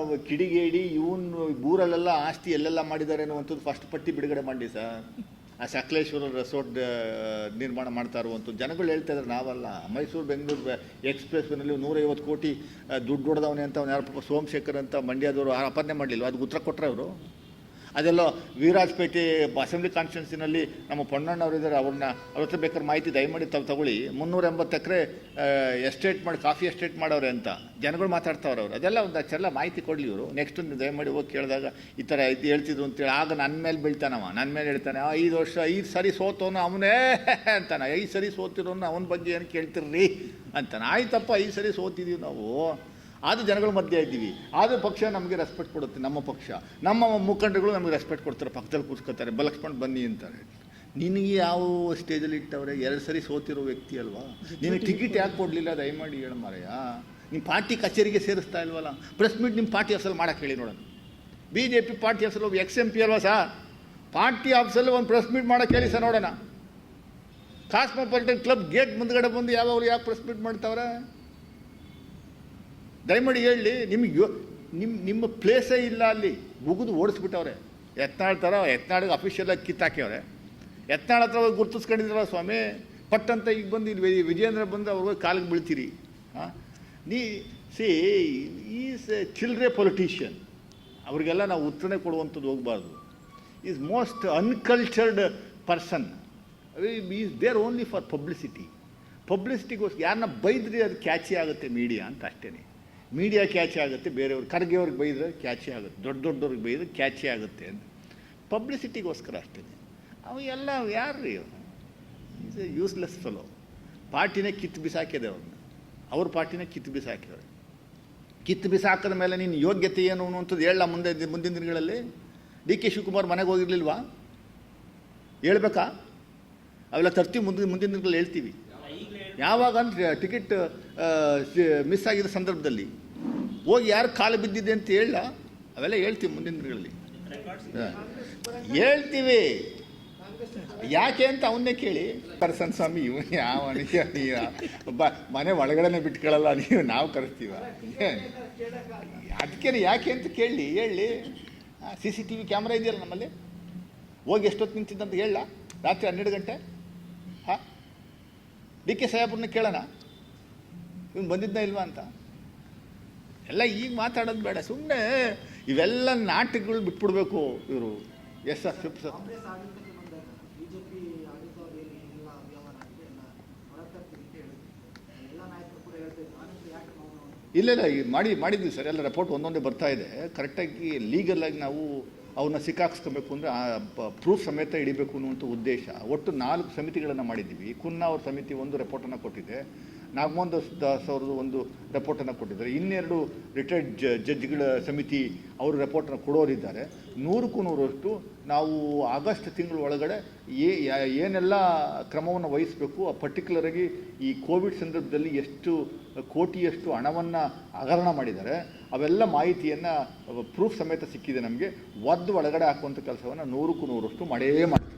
ಕಿಡಿಗೇಡಿ, ಇವನು ಊರಲ್ಲೆಲ್ಲ ಆಸ್ತಿ ಎಲ್ಲೆಲ್ಲ ಮಾಡಿದ್ದಾರೆ ಅನ್ನುವಂಥದ್ದು ಫಸ್ಟ್ ಪಟ್ಟಿ ಬಿಡುಗಡೆ ಮಾಡಿ ಸರ್. ಆ ಸಕಲೇಶ್ವರ ರೆಸಾರ್ಟ್ ನಿರ್ಮಾಣ ಮಾಡ್ತಾ ಇರುವಂಥದ್ದು ಜನಗಳು ಹೇಳ್ತಾ ಇದ್ದಾರೆ, ನಾವಲ್ಲ. ಮೈಸೂರು ಬೆಂಗಳೂರು ಎಕ್ಸ್ಪ್ರೆಸ್ನಲ್ಲಿ 150 ಕೋಟಿ ದುಡ್ಡು ಹೊಡೆದವನೇ ಅಂತ ಅವ್ನು ಯಾರು ಸೋಮಶೇಖರ್ ಅಂತ ಮಂಡ್ಯದವರು ಅಪರ್ಣೆ ಮಾಡಲಿಲ್ಲ. ಅದು ಉತ್ತರ ಕೊಟ್ಟರೆ ಅವರು. ಅದೆಲ್ಲ ವೀರಾಜಪೇಟೆ ಅಸೆಂಬ್ಲಿ ಕಾನ್ಸ್ಟಿಟ್ಯೂನ್ಸಿನಲ್ಲಿ ನಮ್ಮ ಪೊನ್ನಣ್ಣವರಿದ್ದಾರೆ, ಅವ್ರ ಹತ್ರ ಬೇಕಾದ್ರೆ ಮಾಹಿತಿ ದಯಮಾಡಿ ತಗೊಳ್ಳಿ. 380 ಎಕರೆ ಎಸ್ಟೇಟ್ ಮಾಡಿ, ಕಾಫಿ ಎಸ್ಟೇಟ್ ಮಾಡವ್ರೆ ಅಂತ ಜನಗಳು ಮಾತಾಡ್ತಾವ್ರೆ ಅವರು. ಅದೆಲ್ಲ ಒಂದು ಅಷ್ಟೆಲ್ಲ ಮಾಹಿತಿ ಕೊಡಲಿ ಇವರು. ನೆಕ್ಸ್ಟ್ ದಯಮಾಡಿ ಹೋಗಿ ಕೇಳಿದಾಗ ಈ ಥರ ಇದು ಹೇಳ್ತಿದ್ರು ಅಂತೇಳಿ ಆಗ ನನ್ನ ಮೇಲೆ ಬೀಳ್ತಾನವ, ನನ್ನ ಮೇಲೆ ಹೇಳ್ತಾನೆ 5 ಸರಿ ಸೋತವನು ಅವನೇ ಅಂತಾನೆ. 5 ಸರಿ ಸೋತಿರೋನು ಅವನ ಬಗ್ಗೆ ಏನು ಕೇಳ್ತಿರ್ರಿ ಅಂತಾನೆ. ಆಯ್ತಪ್ಪ, 5 ಸರಿ ಸೋತಿದ್ದೀವಿ ನಾವು, ಅದು ಜನಗಳ ಮಧ್ಯೆ ಇದ್ದೀವಿ, ಆದರೂ ಪಕ್ಷ ನಮಗೆ ರೆಸ್ಪೆಕ್ಟ್ ಕೊಡುತ್ತೆ. ನಮ್ಮ ಪಕ್ಷ, ನಮ್ಮ ಮುಖಂಡರುಗಳು ನಮಗೆ ರೆಸ್ಪೆಕ್ಟ್ ಕೊಡ್ತಾರೆ, ಪಕ್ಕದಲ್ಲಿ ಕೂತ್ಕೋತಾರೆ, ಬಲಕ್ಸ್ಕೊಂಡು ಬನ್ನಿ ಅಂತಾರೆ. ನಿನಗೆ ಯಾವ ಸ್ಟೇಜಲ್ಲಿ ಇಟ್ಟವ್ರೆ? 2 ಸರಿ ಸೋತಿರೋ ವ್ಯಕ್ತಿ ಅಲ್ವಾ, ನಿನಗೆ ಟಿಕೆಟ್ ಯಾಕೆ ಕೊಡಲಿಲ್ಲ? ದಯಮಾಡಿ ಹೇಳ ಮಾರಯ್ಯ. ನಿಮ್ಮ ಪಾರ್ಟಿ ಕಚೇರಿಗೆ ಸೇರಿಸ್ತಾ ಇಲ್ವಲ್ಲ? ಪ್ರೆಸ್ ಮೀಟ್ ನಿಮ್ಮ ಪಾರ್ಟಿ ಆಫೀಸಲ್ಲಿ ಮಾಡೋಕ್ಕೆ ಹೇಳಿ ನೋಡೋಣ. BJP ಪಾರ್ಟಿ ಆಫೀಸಲ್ಲಿ ಒಬ್ಬ XMP ಅಲ್ವಾ ಸರ್? ಪಾರ್ಟಿ ಆಫೀಸಲ್ಲಿ ಒಂದು ಪ್ರೆಸ್ ಮೀಟ್ ಮಾಡೋಕ್ಕೆ ಹೇಳಿ ಸರ್ ನೋಡೋಣ. ಕಾಸ್ಮೋಪಾಲಿಟನ್ ಕ್ಲಬ್ ಗೇಟ್ ಮುಂದ್ಗಡೆ ಬಂದು ಯಾವಾಗಲೂ ಯಾಕೆ ಪ್ರೆಸ್ ಮೀಟ್ ಮಾಡ್ತಾವ್ರೆ? ದಯಮಾಡಿ ಹೇಳಿ. ನಿಮಗೆ ನಿಮ್ಮ ಪ್ಲೇಸೇ ಇಲ್ಲ ಅಲ್ಲಿ, ಮುಗಿದು ಓಡಿಸ್ಬಿಟ್ಟವ್ರೆ. ಯತ್ನಾಳ್ ಥರ ಯತ್ನಾಳಿಗೆ ಅಫಿಷಿಯಲಾಗಿ ಕಿತ್ತಾಕ್ಯವ್ರೆ. ಯತ್ನಾಳ್ ಹತ್ರ ಹೋಗಿ ಗುರ್ತಿಸ್ಕೊಂಡಿದ್ರಲ್ಲ ಸ್ವಾಮಿ, ಪಟ್ಟಂತ ಈಗ ಬಂದು ಇಲ್ಲಿ ವಿಜೇಂದ್ರ ಬಂದು ಅವ್ರಿಗೆ ಕಾಲಿಗೆ ಬೀಳ್ತೀರಿ. ನೀ ಸಿ ಈಸ್ ಎ ಚಿಲ್ಡ್ರೆ ಪೊಲಿಟಿಷಿಯನ್. ಅವ್ರಿಗೆಲ್ಲ ನಾವು ಉತ್ತರನೇ ಕೊಡುವಂಥದ್ದು ಹೋಗಬಾರ್ದು. Is most uncultured person. Is there only for ಪಬ್ಲಿಸಿಟಿಗೋಸ್ಕರ. ಯಾರನ್ನ ಬೈದ್ರಿ ಅದು ಕ್ಯಾಚಿ ಆಗುತ್ತೆ ಮೀಡಿಯಾ ಅಂತ ಅಷ್ಟೇ. ಮೀಡಿಯಾ ಕ್ಯಾಚಿ ಆಗುತ್ತೆ, ಬೇರೆಯವ್ರಿಗೆ ಖರ್ಗೆಯವ್ರಿಗೆ ಬೈದ್ರೆ ಕ್ಯಾಚಿ ಆಗುತ್ತೆ, ದೊಡ್ಡವ್ರಿಗೆ ಬೈದ್ರೆ ಕ್ಯಾಚಿ ಆಗುತ್ತೆ ಅಂತ ಪಬ್ಲಿಸಿಟಿಗೋಸ್ಕರ ಅಷ್ಟೇ. ಅವು ಎಲ್ಲ ಯಾರು ರೀ? Is a useless fellow. ಪಾರ್ಟಿನೇ ಕಿತ್ತು ಬಿಸಾಕಿದೆ ಅವ್ರನ್ನ, ಅವ್ರ ಪಾರ್ಟಿನೇ ಕಿತ್ತು ಬಿಸಾಕಿದ್ದಾರೆ. ಕಿತ್ತು ಬಿಸಾಕಿದ ಮೇಲೆ ನೀನು ಯೋಗ್ಯತೆ ಏನು ಅನ್ನುವಂಥದ್ದು ಹೇಳ ಮುಂದಿನ ದಿನಗಳಲ್ಲಿ. DK ಶಿವಕುಮಾರ್ ಮನೆಗೆ ಹೋಗಿರ್ಲಿಲ್ವಾ? ಹೇಳ್ಬೇಕಾ? ಅವೆಲ್ಲ ತರ್ತೀವಿ, ಮುಂದಿನ ದಿನಗಳಲ್ಲಿ ಹೇಳ್ತೀವಿ. ಯಾವಾಗ ಅಂದರೆ ಟಿಕೆಟ್ ಮಿಸ್ ಆಗಿರೋ ಸಂದರ್ಭದಲ್ಲಿ ಹೋಗಿ ಯಾರು ಕಾಲು ಬಿದ್ದಿದೆ ಅಂತ ಹೇಳ, ಅವೆಲ್ಲ ಹೇಳ್ತೀವಿ ಮುಂದಿನ ದಿನಗಳಲ್ಲಿ ಹೇಳ್ತೀವಿ. ಯಾಕೆ ಅಂತ ಅವನ್ನೇ ಕೇಳಿ. ಪರ್ಸನ್ ಸ್ವಾಮಿ ಇವನು ಯಾವ ಮನೆ ಒಳಗಡೆ ಬಿಟ್ಕೊಳ್ಳಲ್ಲ ನೀವು, ನಾವು ಕರೆಸ್ತೀವ ಅದಕ್ಕೆ ಯಾಕೆ ಅಂತ ಕೇಳಿ ಹೇಳಿ. CCTV ಕ್ಯಾಮ್ರಾ ಇದೆಯಲ್ಲ ನಮ್ಮಲ್ಲಿ, ಹೋಗಿ ಎಷ್ಟೊತ್ತು ನಿಂತಿದ್ದಂತ ಹೇಳ, ರಾತ್ರಿ 12 ಗಂಟೆ. ಹಾಂ, DK ಸಾಹೇಬ್ರನ್ನ ಕೇಳೋಣ ಇವನು ಬಂದಿದ್ದ ಇಲ್ವಾ ಅಂತ. ಎಲ್ಲ ಈಗ ಮಾತಾಡೋದು ಬೇಡ, ಸುಮ್ಮನೆ ಇವೆಲ್ಲ ನಾಟಕಗಳು ಬಿಟ್ಬಿಡ್ಬೇಕು ಇವರು. Yes sir, ship sir. ಇಲ್ಲ ಮಾಡಿದ್ವಿ ಸರ್. ಎಲ್ಲ ರಿಪೋರ್ಟ್ ಒಂದೊಂದೇ ಬರ್ತಾ ಇದೆ. ಕರೆಕ್ಟಾಗಿ ಲೀಗಲಾಗಿ ನಾವು ಅವನ್ನ ಸಿಕ್ಕಾಕ್ಸ್ಕೊಬೇಕು ಅಂದರೆ ಪ್ರೂಫ್ ಸಮೇತ ಹಿಡಿಬೇಕು ಅನ್ನುವಂಥ ಉದ್ದೇಶ. ಒಟ್ಟು 4 ಸಮಿತಿಗಳನ್ನು ಮಾಡಿದ್ದೀವಿ. ಅವ್ರ ಸಮಿತಿ ಒಂದು ರಿಪೋರ್ಟನ್ನು ಕೊಟ್ಟಿದೆ, ನಾಗಮೋಹನ್ ದಾಸ್ ಅವ್ರದ್ದು ಒಂದು ರಿಪೋರ್ಟನ್ನು ಕೊಟ್ಟಿದ್ದಾರೆ, ಇನ್ನೆರಡು ರಿಟೈರ್ಡ್ ಜಡ್ಜ್ಗಳ ಸಮಿತಿ ಅವರು ರಿಪೋರ್ಟನ್ನು ಕೊಡೋರಿದ್ದಾರೆ. 100ಕ್ಕೂ 100ರಷ್ಟು ನಾವು ಆಗಸ್ಟ್ ತಿಂಗಳ ಒಳಗಡೆ ಏನೆಲ್ಲ ಕ್ರಮವನ್ನು ವಹಿಸಬೇಕು, ಪರ್ಟಿಕ್ಯುಲರಾಗಿ ಈ ಕೋವಿಡ್ ಸಂದರ್ಭದಲ್ಲಿ ಎಷ್ಟು ಕೋಟಿಯಷ್ಟು ಹಣವನ್ನು ಹಗರಣ ಮಾಡಿದ್ದಾರೆ ಅವೆಲ್ಲ ಮಾಹಿತಿಯನ್ನು ಪ್ರೂಫ್ ಸಮೇತ ಸಿಕ್ಕಿದೆ ನಮಗೆ. ಒದ್ದು ಒಳಗಡೆ ಹಾಕುವಂಥ ಕೆಲಸವನ್ನು 100ಕ್ಕೂ 100ರಷ್ಟು ಮಾಡೇ ಮಾಡ್ತೀವಿ.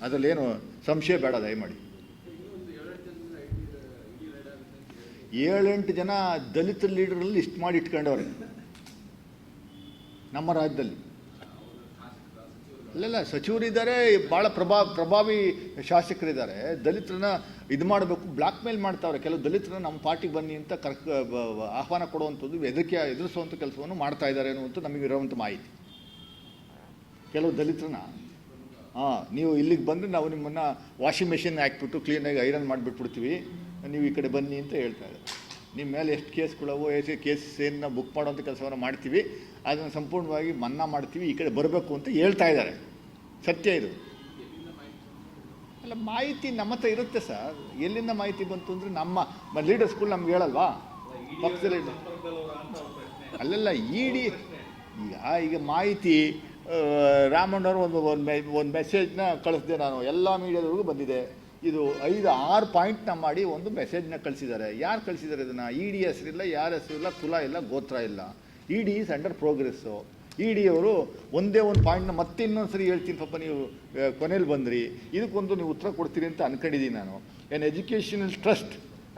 ಅದರಲ್ಲೇನು ಸಂಶಯ ಬೇಡ ದಯಮಾಡಿ. 7-8 ಜನ ದಲಿತ ಲೀಡರಲ್ಲಿ ಲಿಸ್ಟ್ ಮಾಡಿ ಇಟ್ಕೊಂಡವ್ರೆ ನಮ್ಮ ರಾಜ್ಯದಲ್ಲಿ. ಅಲ್ಲೆಲ್ಲ ಸಚಿವರಿದ್ದಾರೆ, ಭಾಳ ಪ್ರಭಾವಿ ಶಾಸಕರಿದ್ದಾರೆ. ದಲಿತರನ್ನ ಇದು ಮಾಡಬೇಕು, ಬ್ಲ್ಯಾಕ್ ಮೇಲ್ ಮಾಡ್ತಾವ್ರೆ. ಕೆಲವು ದಲಿತರನ್ನ ನಮ್ಮ ಪಾರ್ಟಿಗೆ ಬನ್ನಿ ಅಂತ ಆಹ್ವಾನ ಕೊಡುವಂಥದ್ದು, ಎದುರಿಸುವಂಥ ಕೆಲಸವನ್ನು ಮಾಡ್ತಾ ಇದ್ದಾರೆ ಅನ್ನುವಂಥ ನಮಗಿರುವಂಥ ಮಾಹಿತಿ. ಕೆಲವು ದಲಿತರನ್ನ ನೀವು ಇಲ್ಲಿಗೆ ಬಂದರೆ ನಾವು ನಿಮ್ಮನ್ನು ವಾಷಿಂಗ್ ಮೆಷಿನ್ ಹಾಕ್ಬಿಟ್ಟು ಕ್ಲೀನಾಗಿ ಐರನ್ ಮಾಡಿಬಿಟ್ಬಿಡ್ತೀವಿ, ನೀವು ಈ ಕಡೆ ಬನ್ನಿ ಅಂತ ಹೇಳ್ತಾ ಇದ್ದಾರೆ. ನಿಮ್ಮ ಮೇಲೆ ಎಷ್ಟು ಕೇಸ್ಗಳವೋ ಕೇಸನ್ನು ಬುಕ್ ಮಾಡೋವಂಥ ಕೆಲಸವನ್ನು ಮಾಡ್ತೀವಿ, ಅದನ್ನು ಸಂಪೂರ್ಣವಾಗಿ ಮನ್ನಾ ಮಾಡ್ತೀವಿ, ಈ ಕಡೆ ಬರಬೇಕು ಅಂತ ಹೇಳ್ತಾ ಇದ್ದಾರೆ. ಸತ್ಯ ಇದು. ಅಲ್ಲ, ಮಾಹಿತಿ ನಮ್ಮ ಹತ್ರ ಇರುತ್ತೆ ಸರ್. ಎಲ್ಲಿಂದ ಮಾಹಿತಿ ಬಂತು ಅಂದರೆ ನಮ್ಮ ಲೀಡರ್ಸ್ಗಳು ನಮ್ಗೆ ಹೇಳಲ್ವಾ ಪಕ್ಷದಲ್ಲಿ. ಅಲ್ಲೆಲ್ಲ ಈಗ ಮಾಹಿತಿ ರಾಮಣ್ಣವರು ಒಂದು ಮೆಸೇಜ್ನ ಕಳಿಸಿದೆ ನಾನು, ಎಲ್ಲ ಮೀಡಿಯಾದವ್ರಿಗೂ ಬಂದಿದೆ. ಇದು 5-6 ಪಾಯಿಂಟ್ನ ಮಾಡಿ ಒಂದು ಮೆಸೇಜ್ನ ಕಳಿಸಿದ್ದಾರೆ. ಯಾರು ಕಳಿಸಿದ್ದಾರೆ ಇದನ್ನು? ED ಹೆಸರಿಲ್ಲ, ಯಾರ ಹೆಸರಿಲ್ಲ, ಕುಲ ಇಲ್ಲ, ಗೋತ್ರ ಇಲ್ಲ. ED is under progress. ED ಅವರು ಒಂದೇ ಒಂದು ಪಾಯಿಂಟ್ನ ಮತ್ತೆ ಇನ್ನೊಂದು ಸರಿ ಹೇಳ್ತೀನಿ, ಪಾಪ ನೀವು ಕೊನೆಯಲ್ಲಿ ಬಂದ್ರಿ, ಇದಕ್ಕೊಂದು ನೀವು ಉತ್ತರ ಕೊಡ್ತೀರಿ ಅಂತ ಅಂದ್ಕೊಂಡಿದ್ದೀನಿ ನಾನು. An educational trust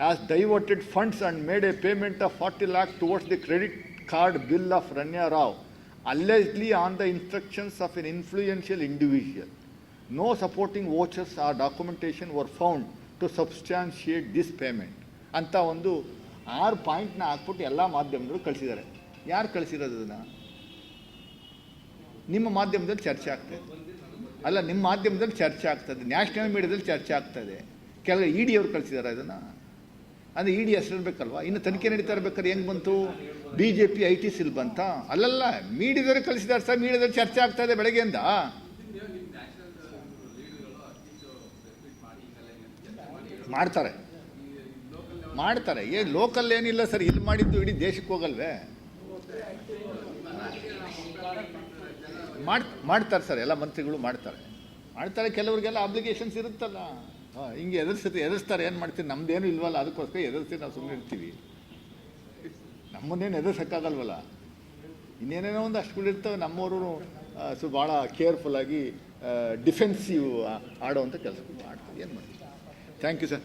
has diverted funds and made a payment of 40 lakhs towards the credit card bill of Ranya Rao allegedly on the instructions of an influential individual. No supporting vouchers or documentation were found to substantiate this payment ಅಂತ ಒಂದು 6 ಪಾಯಿಂಟ್ನ ಹಾಕ್ಬಿಟ್ಟು ಎಲ್ಲ ಮಾಧ್ಯಮದವರು ಕಳಿಸಿದ್ದಾರೆ. ಯಾರು ಕಳಿಸಿರೋದನ್ನು? ನಿಮ್ಮ ಮಾಧ್ಯಮದಲ್ಲಿ ಚರ್ಚೆ ಆಗ್ತದೆ. ಅಲ್ಲ, ನಿಮ್ಮ ಮಾಧ್ಯಮದಲ್ಲಿ ಚರ್ಚೆ ಆಗ್ತದೆ, ನ್ಯಾಷನಲ್ ಮೀಡಿಯಾದಲ್ಲಿ ಚರ್ಚೆ ಆಗ್ತದೆ. ಕೆಲವು ED ಅವ್ರು ಕಳಿಸಿದ್ದಾರೆ ಇದನ್ನು. ಅಂದರೆ ED ಹೆಸರಿರ್ಬೇಕಲ್ವ? ಇನ್ನು ತನಿಖೆ ನಡೀತಾ ಇರ್ಬೇಕಾದ್ರೆ ಹೆಂಗೆ ಬಂತು? BJP IT ಸಿಲ್ ಬಂತ? ಅಲ್ಲಲ್ಲ, ಮೀಡಿಯಾದವ್ರಿಗೆ ಕಳಿಸಿದ್ದಾರೆ ಸರ್. ಮೀಡಿಯಾದಲ್ಲಿ ಚರ್ಚೆ ಆಗ್ತಾ ಇದೆ ಬೆಳಗ್ಗೆಯಿಂದ. ಮಾಡ್ತಾರೆ. ಲೋಕಲ್ ಏನಿಲ್ಲ ಸರ್, ಇಲ್ಲಿ ಮಾಡಿದ್ದು ಇಡೀ ದೇಶಕ್ಕೆ ಹೋಗಲ್ವೇ? ಮಾಡ್ತಾರೆ ಸರ್, ಎಲ್ಲ ಮಂತ್ರಿಗಳು ಮಾಡ್ತಾರೆ. ಕೆಲವ್ರಿಗೆಲ್ಲ ಅಬ್ಲಿಗೇಷನ್ಸ್ ಇರುತ್ತಲ್ಲ, ಹಿಂಗೆ ಎದುರಿಸ್ತಾರೆ. ಏನು ಮಾಡ್ತೀವಿ? ನಮ್ದೇನು ಇಲ್ವಲ್ಲ, ಅದಕ್ಕೋಸ್ಕರ ಎದುರಿಸಿ ನಾವು ಸುಮ್ಮನೆ ಇರ್ತೀವಿ. ನಮ್ಮನ್ನೇನು ಎದುರಿಸೋಕ್ಕಾಗಲ್ವಲ್ಲ. ಇನ್ನೇನೇನೋ ಒಂದು ಅಷ್ಟುಗಳಿರ್ತವೆ. ನಮ್ಮವರು ಭಾಳ ಕೇರ್ಫುಲ್ಲಾಗಿ ಡಿಫೆನ್ಸಿವ್ ಆಡೋವಂಥ ಕೆಲಸಗಳು ಮಾಡ್ತೀವಿ. ಏನು ಮಾಡ್ತೀವಿ. Thank you sir.